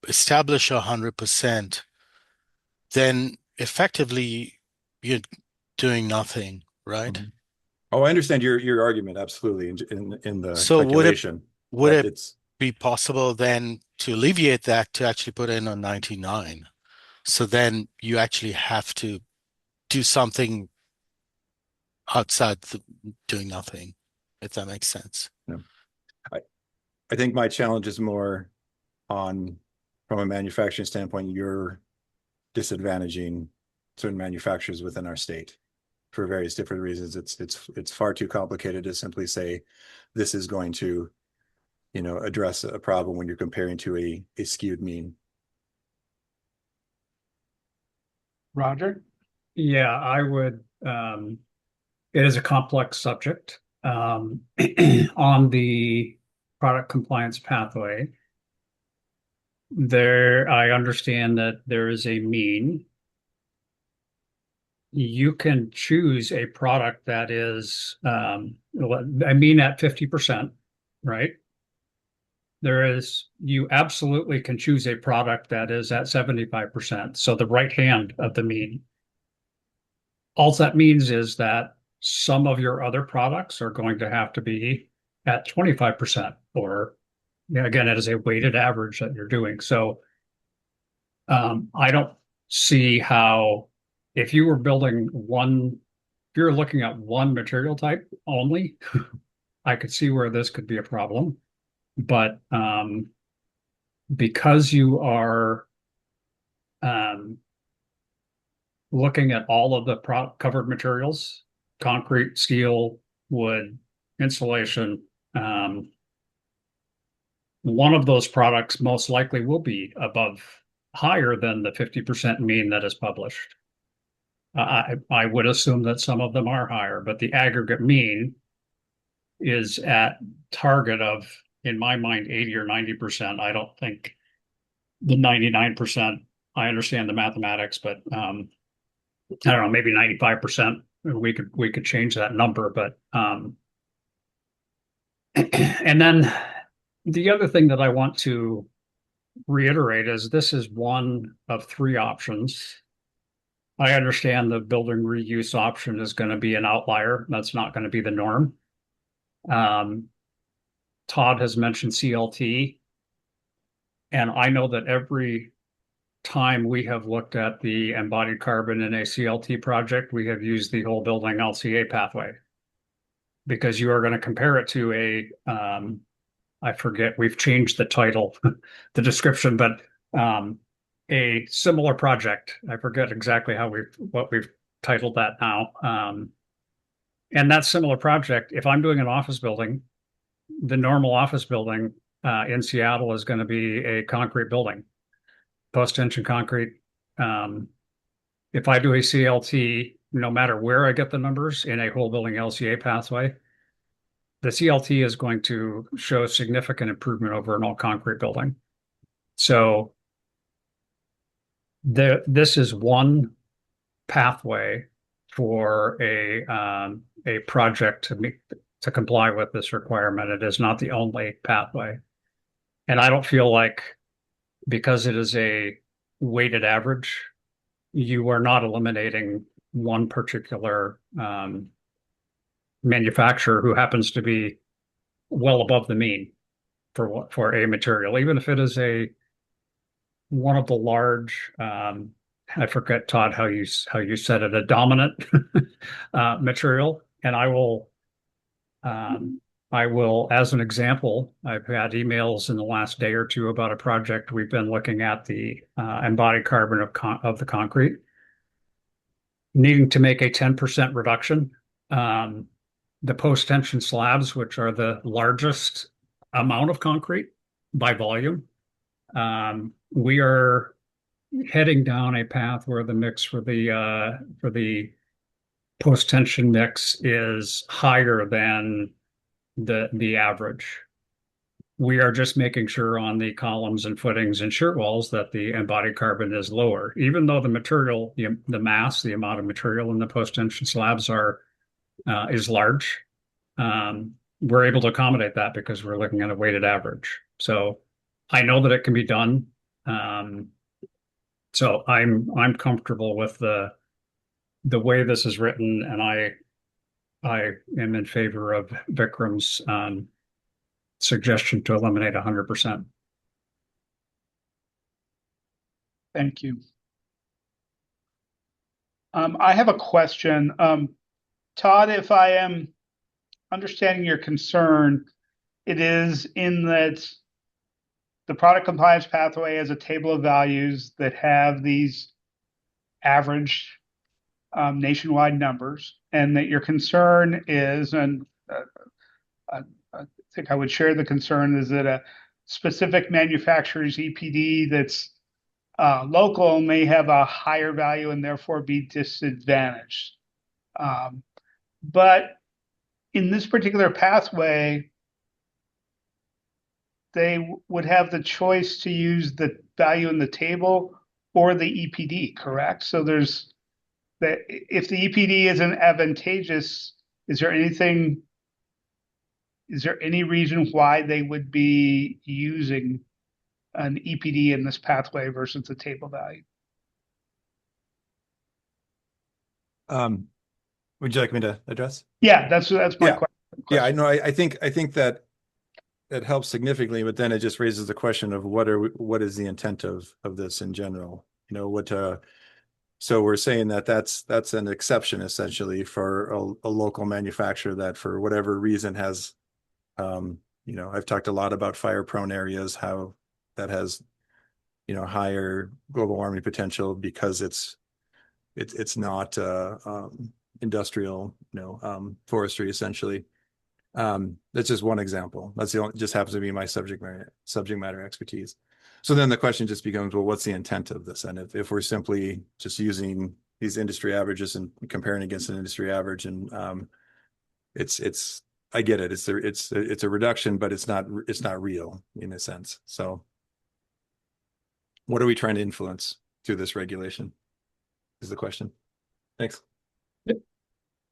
establish 100%, then effectively you're doing nothing, right? Oh, I understand your argument absolutely in the So calculation. would it be possible then to alleviate that, to actually put in a 99? So then you actually have to do something outside doing nothing, if that makes sense. Yeah. I think my challenge is more from a manufacturing standpoint, you're disadvantaging certain manufacturers within our state for various different reasons. It's far too complicated to simply say this is going to, address a problem when you're comparing to a skewed mean. Roger? Yeah, I would. It is a complex subject on the product compliance pathway. I understand that there is a mean. You can choose a product that is, at 50%, right? You absolutely can choose a product that is at 75%. So the right hand of the mean. All that means is that some of your other products are going to have to be at 25%, or again, it is a weighted average that you're doing. So I don't see how, if you were if you're looking at one material type only, I could see where this could be a problem. But because you are looking at all of the covered materials, concrete, steel, wood, insulation, one of those products most likely will be higher than the 50% mean that is published. I would assume that some of them are higher, but the aggregate mean is at target of, in my mind, 80 or 90%. I don't think the 99%, I understand the mathematics, but I don't know, maybe 95% we could change that number, but and then the other thing that I want to reiterate is this is one of three options. I understand the building reuse option is going to be an outlier. That's not going to be the norm. Todd has mentioned CLT, and I know that every time we have looked at the embodied carbon in a CLT project, we have used the whole building LCA pathway because you are going to compare it to I forget, we've changed the title, the description, but a similar project. I forget exactly what we've titled that now. And that similar project, if I'm doing an office building, the normal office building in Seattle is going to be a concrete building, post-tension concrete. If I do a CLT, no matter where I get the numbers in a whole building LCA pathway, the CLT is going to show significant improvement over an all concrete building. So this is one pathway for a project to comply with this requirement. It is not the only pathway. And I don't feel like because it is a weighted average, you are not eliminating one particular manufacturer who happens to be well above the mean for a material, even if it is one of the large I forget, Todd, how you said it, a dominant material. And I will, as an example, I've had emails in the last day or two about a project we've been looking at the embodied carbon of the concrete, needing to make a 10% reduction. The post-tension slabs, which are the largest amount of concrete by volume, we are heading down a path where the mix for the post-tension mix is higher than the average. We are just making sure on the columns and footings and shirt walls that the embodied carbon is lower, even though the material, the mass, the amount of material in the post-tension slabs is large. We're able to accommodate that because we're looking at a weighted average. So I know that it can be done. So I'm comfortable with the way this is written, and I am in favor of Vikram's suggestion to eliminate 100%. Thank you. I have a question. Todd, if I am understanding your concern, it is in that the product compliance pathway has a table of values that have these average nationwide numbers, and that your concern is, and I think I would share the concern, is that a specific manufacturer's EPD that's local may have a higher value and therefore be disadvantaged. But in this particular pathway, they would have the choice to use the value in the table or the EPD, correct? So there's that if the EPD isn't advantageous, is there any reason why they would be using an EPD in this pathway versus the table value? Would you like me to address? Yeah, that's my question. Yeah, I know. I think that helps significantly, but then it just raises the question of what is the intent of this in general? You know, so we're saying that that's an exception essentially for a local manufacturer that for whatever reason has, I've talked a lot about fire-prone areas, how that has, higher global warming potential because it's not industrial, forestry essentially. That's just one example. Just happens to be my subject matter expertise. So then the question just becomes, well, what's the intent of this? And if we're simply just using these industry averages and comparing against an industry average, and I get it. It's a reduction, but it's not real in a sense. So what are we trying to influence through this regulation is the question. Thanks.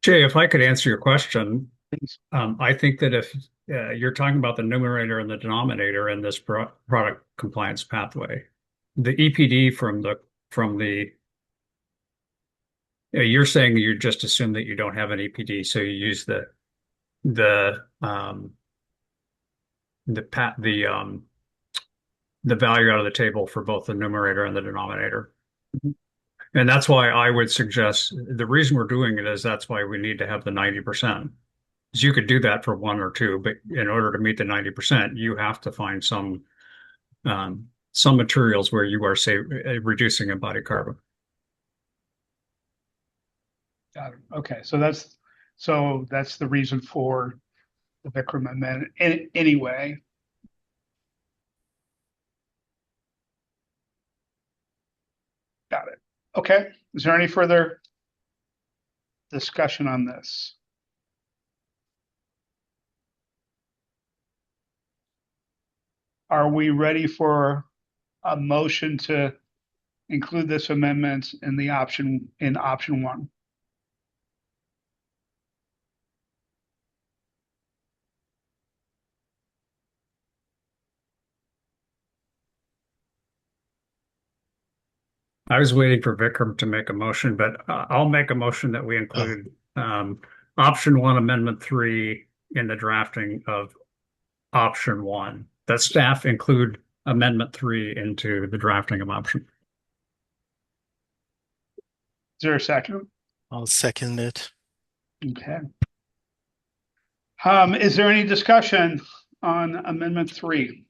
Jay, if I could answer your question, I think that if you're talking about the numerator and the denominator in this product compliance pathway, the EPD you're saying you just assume that you don't have an EPD, so you use the pat the value out of the table for both the numerator and the denominator. And that's why I would suggest the reason we're doing it is that's why we need to have the 90%. Because you could do that for one or two, but in order to meet the 90%, you have to find some materials where you are, say, reducing embodied carbon. Got it. Okay, so that's the reason for the Vikram amendment. Anyway, got it. Okay, is there any further discussion on this? Are we ready for a motion to include this amendment in the option one? I was waiting for Vikram to make a motion, but I'll make a motion that we include option one, amendment 3 in the drafting of option 1. That staff include amendment 3 into the drafting of option. Is there a second? I'll second it. Okay. Is there any discussion on amendment 3?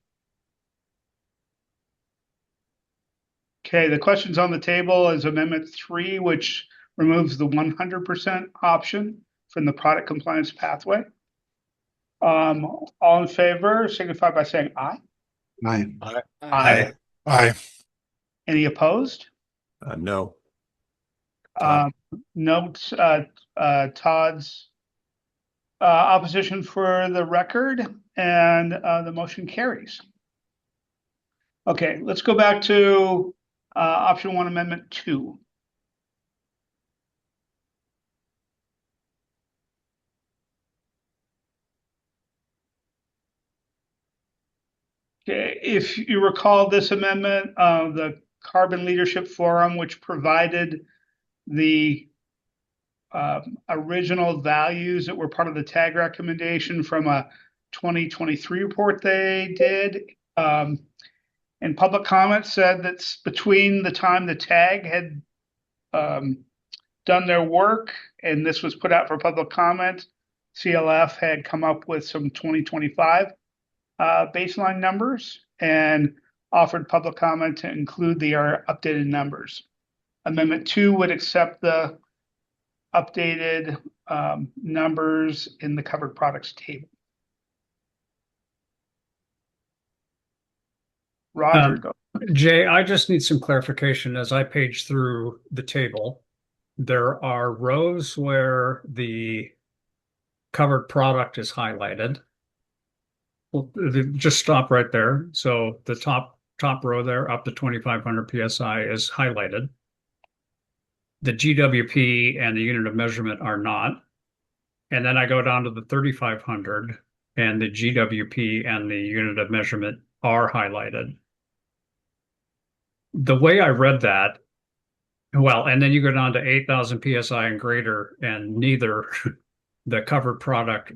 Okay, the questions on the table is amendment 3, which removes the 100% option from the product compliance pathway. All in favor, signify by saying aye. Aye. Aye. Aye. Any opposed? No. Note Todd's opposition for the record, and the motion carries. Okay, let's go back to option 1, amendment 2. Okay, if you recall this amendment, the Carbon Leadership Forum, which provided the original values that were part of the tag recommendation from a 2023 report they did, and public comment said that between the time the tag had done their work and this was put out for public comment, CLF had come up with some 2025 baseline numbers and offered public comment to include the updated numbers. Amendment 2 would accept the updated numbers in the covered products table. Roger, go. Jay, I just need some clarification as I page through the table. There are rows where the covered product is highlighted. Well, just stop right there. So the top row there, up to 2,500 PSI, is highlighted. The GWP and the unit of measurement are not. And then I go down to the 3,500, and the GWP and the unit of measurement are highlighted. The way I read that, well, and then you go down to 8,000 PSI and greater, and neither the covered product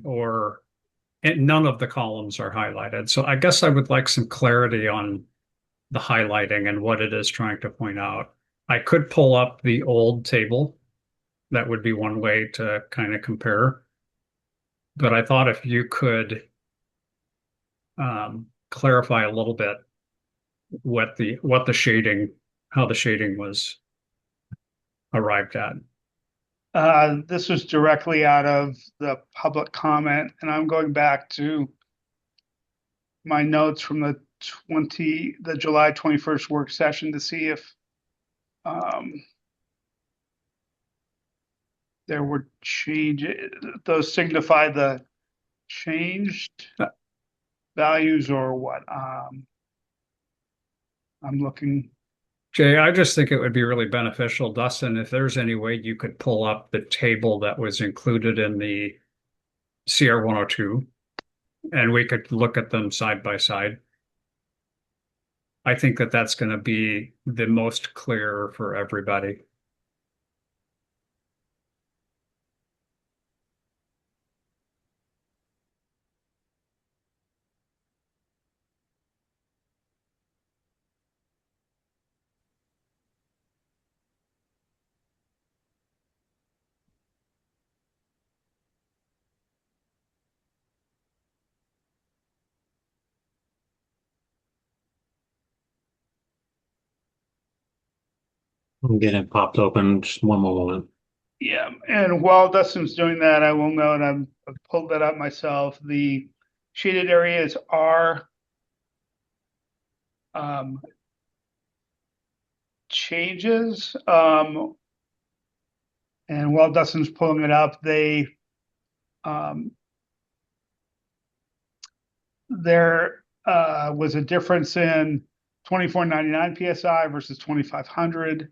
and none of the columns are highlighted. So I guess I would like some clarity on the highlighting and what it is trying to point out. I could pull up the old table. That would be one way to kind of compare. But I thought if you could clarify a little bit what the shading, how the shading was arrived at. This was directly out of the public comment, and I'm going back to my notes from the July 21st work session to see if there were changes. Those signify the changed values or what? I'm looking. Jay, I just think it would be really beneficial, Dustin, if there's any way you could pull up the table that was included in the CR 102 and we could look at them side by side. I think that that's going to be the most clear for everybody. I'm getting it popped open. Just one more moment. Yeah, and while Dustin's doing that, I will note I've pulled that up myself. The shaded areas are changes. And while Dustin's pulling it up, there was a difference in 2499 psi versus 2500.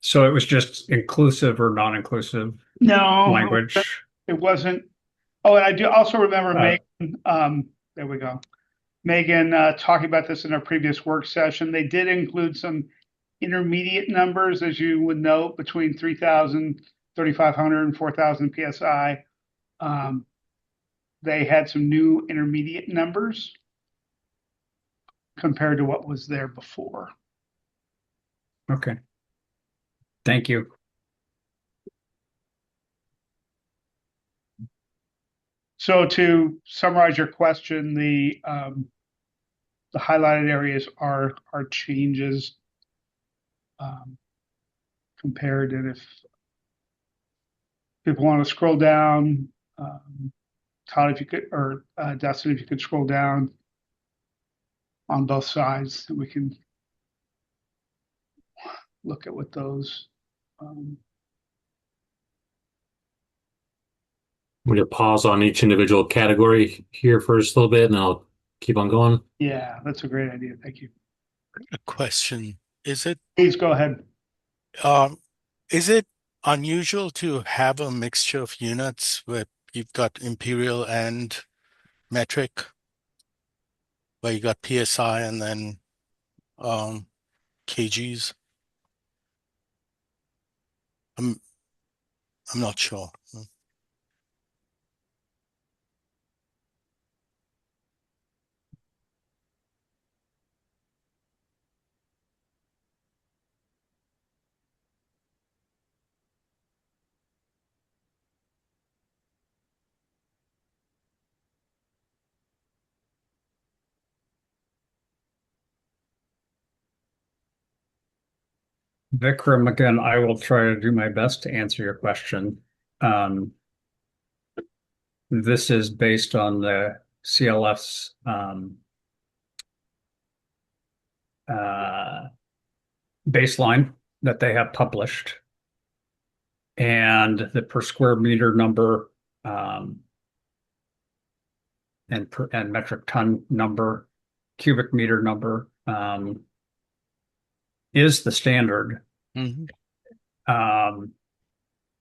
So it was just inclusive or non-inclusive No, language. it wasn't. Oh, and I do also remember Megan. There we go. Megan talking about this in our previous work session. They did include some intermediate numbers, as you would note, between 3,000, 3,500, and 4,000 psi. They had some new intermediate numbers compared to what was there before. Okay. Thank you. So to summarize your question, the highlighted areas are changes compared, and if people want to scroll down, Todd, if you could, or Dustin, if you could scroll down on both sides, we can look at what those. We're going to pause on each individual category here for just a little bit, and I'll keep on going. Yeah, that's a great idea. Thank you. A question. Is it Please go ahead. Is it unusual to have a mixture of units where you've got imperial and metric, where you got PSI and then kgs? I'm not sure. Vikram, again, I will try to do my best to answer your question. This is based on the CLF's baseline that they have published, and the per square meter number and metric ton number, cubic meter number is the standard.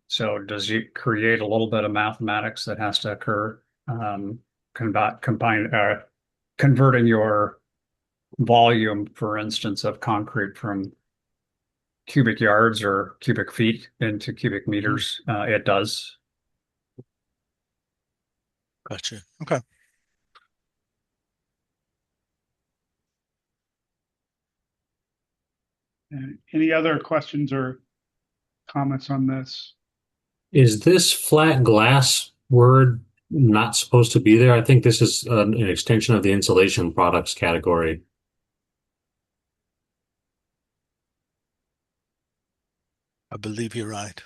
So does it create a little bit of mathematics that has to occur, converting your volume, for instance, of concrete from cubic yards or cubic feet into cubic meters? It does. Gotcha. Okay. Any other questions or comments on this? Is this flat glass word not supposed to be there? I think this is an extension of the insulation products category. I believe you're right.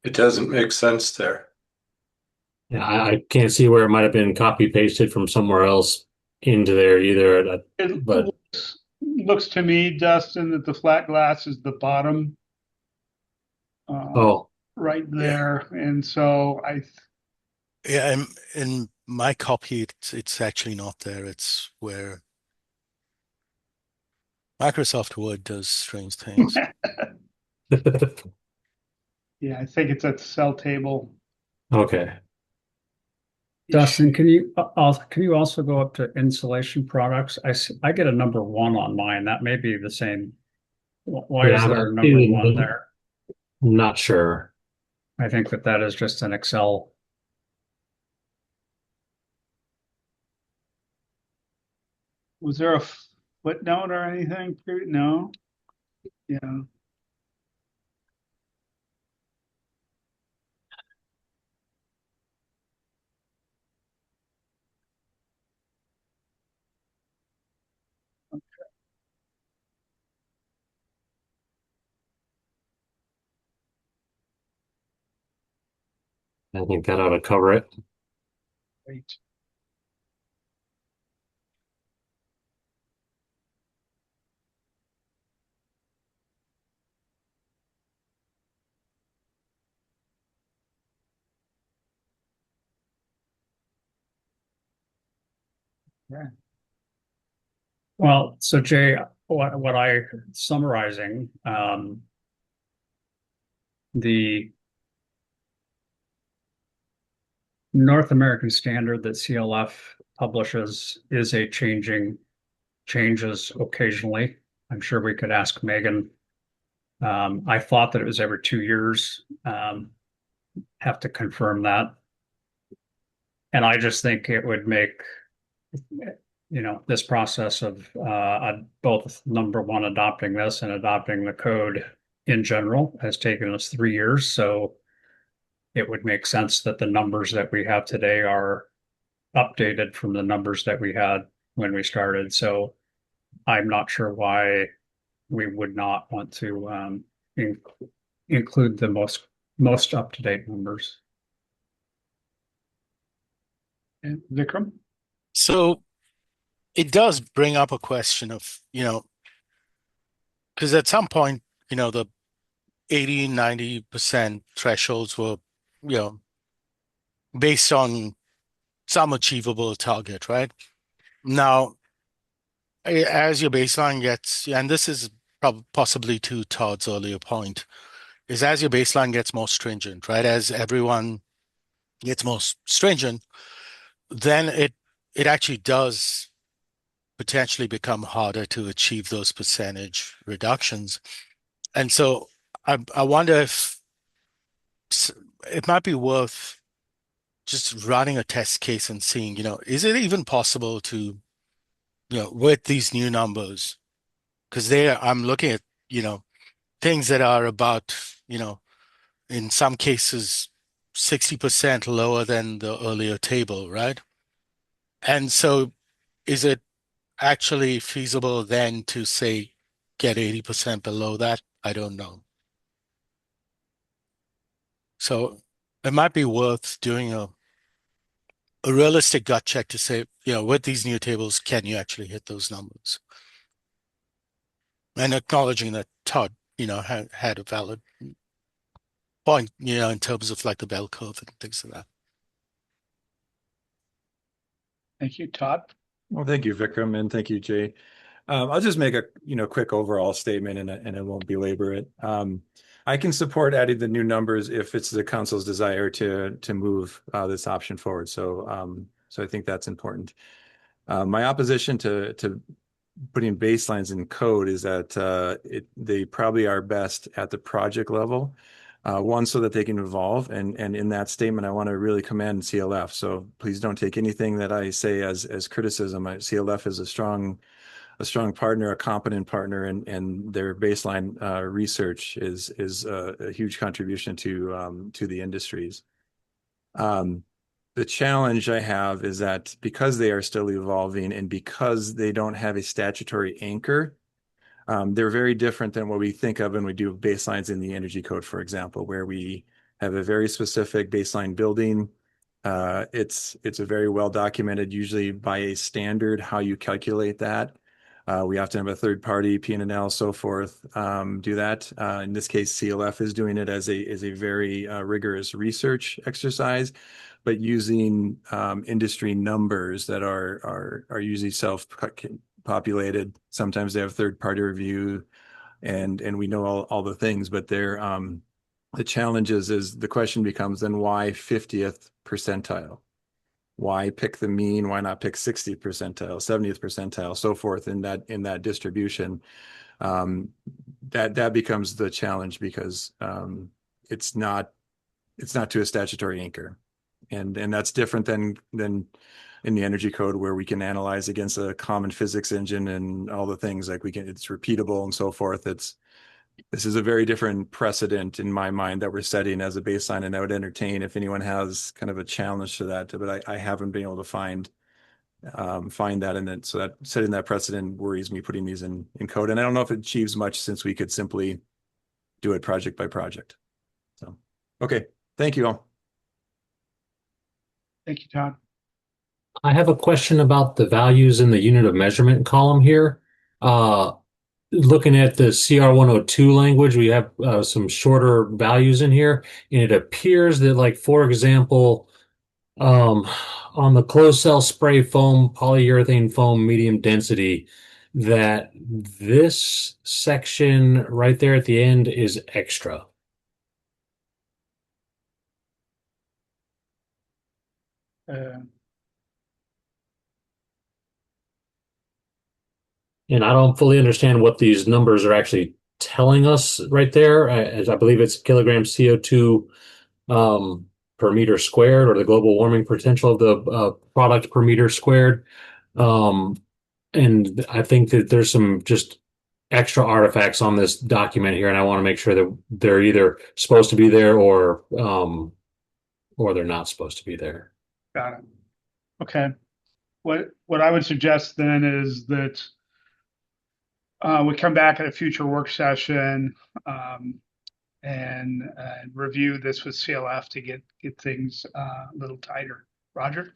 It doesn't make sense there. Yeah, I can't see where it might have been copy pasted from somewhere else into there either. It But looks to me, Dustin, that the flat glass is the bottom oh, right Yeah. there. And so Yeah, in my copy, it's actually not there. It's where Microsoft Word does strange things. yeah, I think it's at the cell table. okay. Dustin, can you also go up to insulation products? I get a number one on mine. That may be the same. Why Yeah, is there a number one there? I'm not sure. I think that is just an Excel. Was there a footnote or anything? No. Yeah. I think that ought to cover it. Wait. Yeah. Well, so Jay, what I summarizing, the North American standard that CLF publishes is changes occasionally. I'm sure we could ask Megan. I thought that it was every 2 years. Have to confirm that. And I just think it would make, this process of both number one, adopting this and adopting the code in general has taken us 3 years. So it would make sense that the numbers that we have today are updated from the numbers that we had when we started. So I'm not sure why we would not want to include the most up-to-date numbers. And Vikram? So it does bring up a question of, because at some point, the 80, 90% thresholds were, based on some achievable target, right? Now, as your baseline gets, and this is possibly to Todd's earlier point, is as your baseline gets more stringent, right? As everyone gets more stringent, then it actually does potentially become harder to achieve those percentage reductions. And so I wonder if it might be worth just running a test case and seeing, is it even possible to, with these new numbers, because I'm looking at, things that are about, in some cases, 60% lower than the earlier table, right? And so is it actually feasible then to say get 80% below that? I don't know. So it might be worth doing a realistic gut check to say, with these new tables, can you actually hit those numbers? And acknowledging that Todd, had a valid point, in terms of like the bell curve and things like that. Thank you, Todd. Well, thank you, Vikram, and thank you, Jay. I'll just make a quick overall statement and I won't belabor it. I can support adding the new numbers if it's the council's desire to move this option forward. So I think that's important. My opposition to putting baselines in code is that they probably are best at the project level. One, so that they can evolve, and in that statement, I want to really commend CLF. So please don't take anything that I say as criticism. CLF is a strong partner, a competent partner, and their baseline research is a huge contribution to the industries. The challenge I have is that because they are still evolving and because they don't have a statutory anchor, they're very different than what we think of when we do baselines in the energy code, for example, where we have a very specific baseline building It's a very well documented, usually by a standard, how you calculate that. We often have a third party, P&L, so forth, do that. In this case, CLF is doing it as a very rigorous research exercise, but using industry numbers that are usually self-populated. Sometimes they have third party review, and we know all the things, but they're the challenge is the question becomes then why 50th percentile? Why pick the mean? Why not pick 60th percentile, 70th percentile, so forth in that distribution? That becomes the challenge because it's not to a statutory anchor, and that's different than in the energy code where we can analyze against a common physics engine and all the things like it's repeatable and so forth. This is a very different precedent in my mind that we're setting as a baseline, and I would entertain if anyone has kind of a challenge to that, but I haven't been able to find that, and then so that setting that precedent worries me putting these in code, and I don't know if it achieves much since we could simply do it project by project. So, okay, thank you all. Thank you, Todd. I have a question about the values in the unit of measurement column here. Looking at the CR 102 language, we have some shorter values in here, and it appears that, like, for example, on the closed cell spray foam, polyurethane foam, medium density, that this section right there at the end is extra. And I don't fully understand what these numbers are actually telling us right there. As I believe it's kilograms CO2 per meter squared, or the global warming potential of the product per meter squared. And I think that there's some just extra artifacts on this document here, and I want to make sure that they're either supposed to be there or they're not supposed to be there. Got it. Okay. What I would suggest then is that we come back at a future work session and review this with CLF to get things a little tighter. Roger?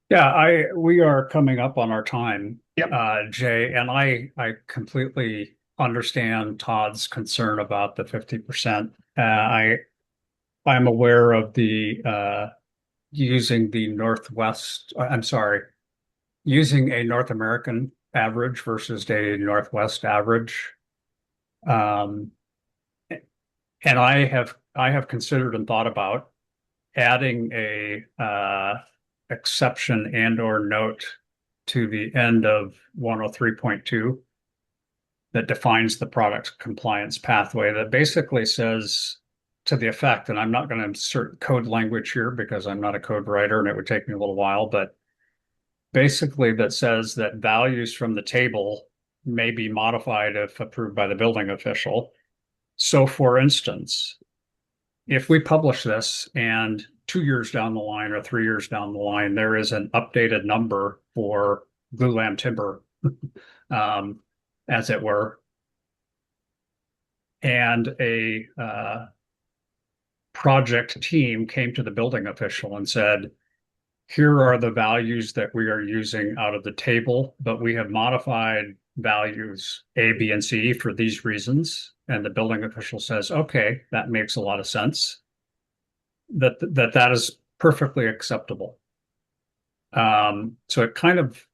Yeah, we are coming up on our time, Yep. Jay, and I completely understand Todd's concern about the 50%. I'm aware of the using the Northwest, I'm sorry, using a North American average versus a Northwest average. And I have considered and thought about adding a exception and or note to the end of 103.2 that defines the product compliance pathway that basically says to the effect, and I'm not going to insert code language here because I'm not a code writer and it would take me a little while, but basically that says that values from the table may be modified if approved by the building official. So for instance, if we publish this and 2 years down the line or 3 years down the line, there is an updated number for glulam timber, as it were, and a project team came to the building official and said, here are the values that we are using out of the table, but we have modified values A, B, and C for these reasons. And the building official says, okay, that makes a lot of sense. That is perfectly acceptable. So it kind of,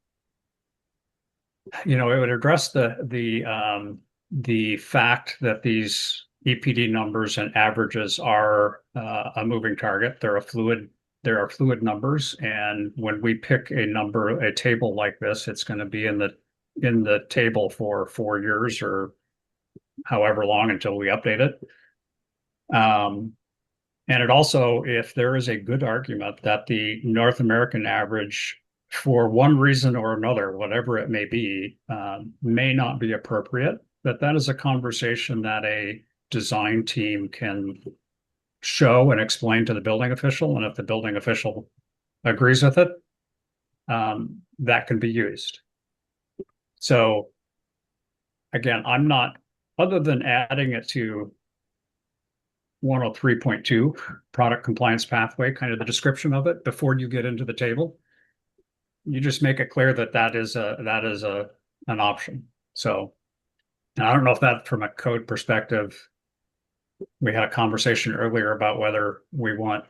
it would address the fact that these EPD numbers and averages are a moving target. There are fluid numbers, and when we pick a table like this, it's going to be in the table for 4 years or however long until we update it. And it also, if there is a good argument that the North American average, for one reason or another, whatever it may be, may not be appropriate, that is a conversation that a design team can show and explain to the building official. And if the building official agrees with it, that can be used. So again, I'm not, other than adding it to 103.2 product compliance pathway, kind of the description of it before you get into the table. You just make it clear that that is an option. So I don't know if that from a code perspective, we had a conversation earlier about whether we want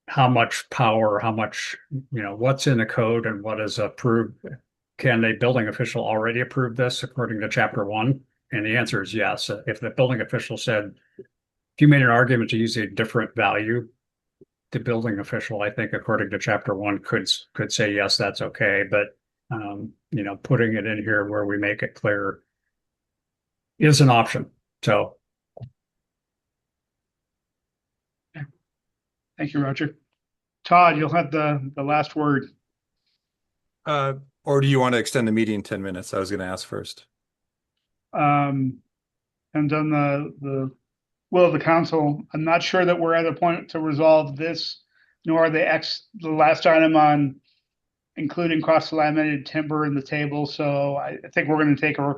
how much power, how much, what's in the code and what is approved. Can a building official already approve this according to chapter 1? And the answer is yes. If the building official said, if you made an argument to use a different value, the building official, I think, according to chapter 1, could say yes, that's okay. But putting it in here where we make it clear is an option. So Thank you, Roger. Todd, you'll have the last word. Or do you want to extend the meeting 10 minutes? I was going to ask first. And then the will of the council. I'm not sure that we're at a point to resolve this, nor the last item on including cross-laminated timber in the table. So I think we're going to take an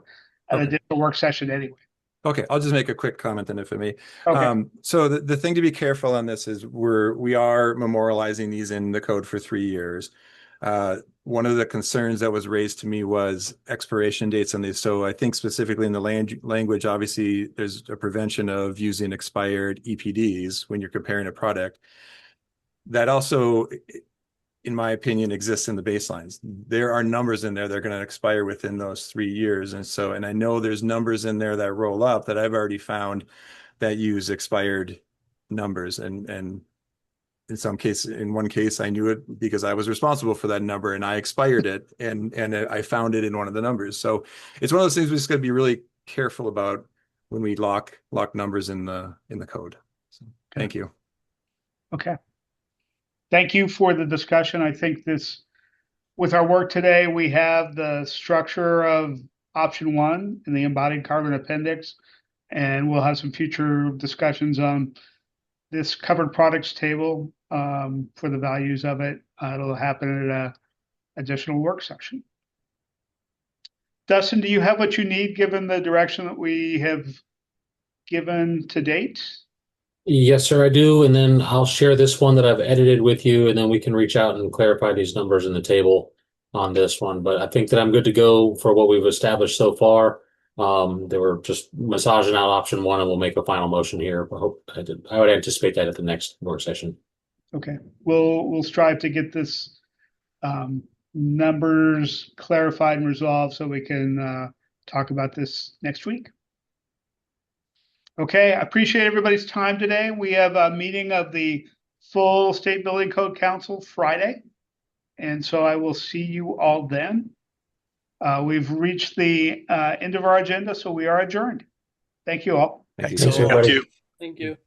additional work session anyway. Okay, I'll just make a quick comment then if I may. Okay. So the thing to be careful on this is we are memorializing these in the code for 3 years. One of the concerns that was raised to me was expiration dates on these. So I think specifically in the language, obviously there's a prevention of using expired EPDs when you're comparing a product. That also, in my opinion, exists in the baselines. There are numbers in there that are going to expire within those 3 years. And I know there's numbers in there that roll up that I've already found that use expired numbers. And in some cases, in one case, I knew it because I was responsible for that number and I expired it and I found it in one of the numbers. So it's one of those things we just got to be really careful about when we lock numbers in the code. So, thank you. Okay. Thank you for the discussion. I think with our work today, we have the structure of option 1 in the embodied carbon appendix, and we'll have some future discussions on this covered products table for the values of it. It'll happen at an additional work session. Dustin, do you have what you need given the direction that we have given to date? Yes, sir, I do. And then I'll share this one that I've edited with you, and then we can reach out and clarify these numbers in the table on this one. But I think that I'm good to go for what we've established so far. They were just massaging out option 1, and we'll make a final motion here. I would anticipate that at the next work session. Okay, we'll strive to get this numbers clarified and resolved so we can talk about this next week. Okay, I appreciate everybody's time today. We have a meeting of the full State Building Code Council Friday, and so I will see you all then. We've reached the end of our agenda, so we are adjourned. Thank you all. Thanks, everybody. Thank you.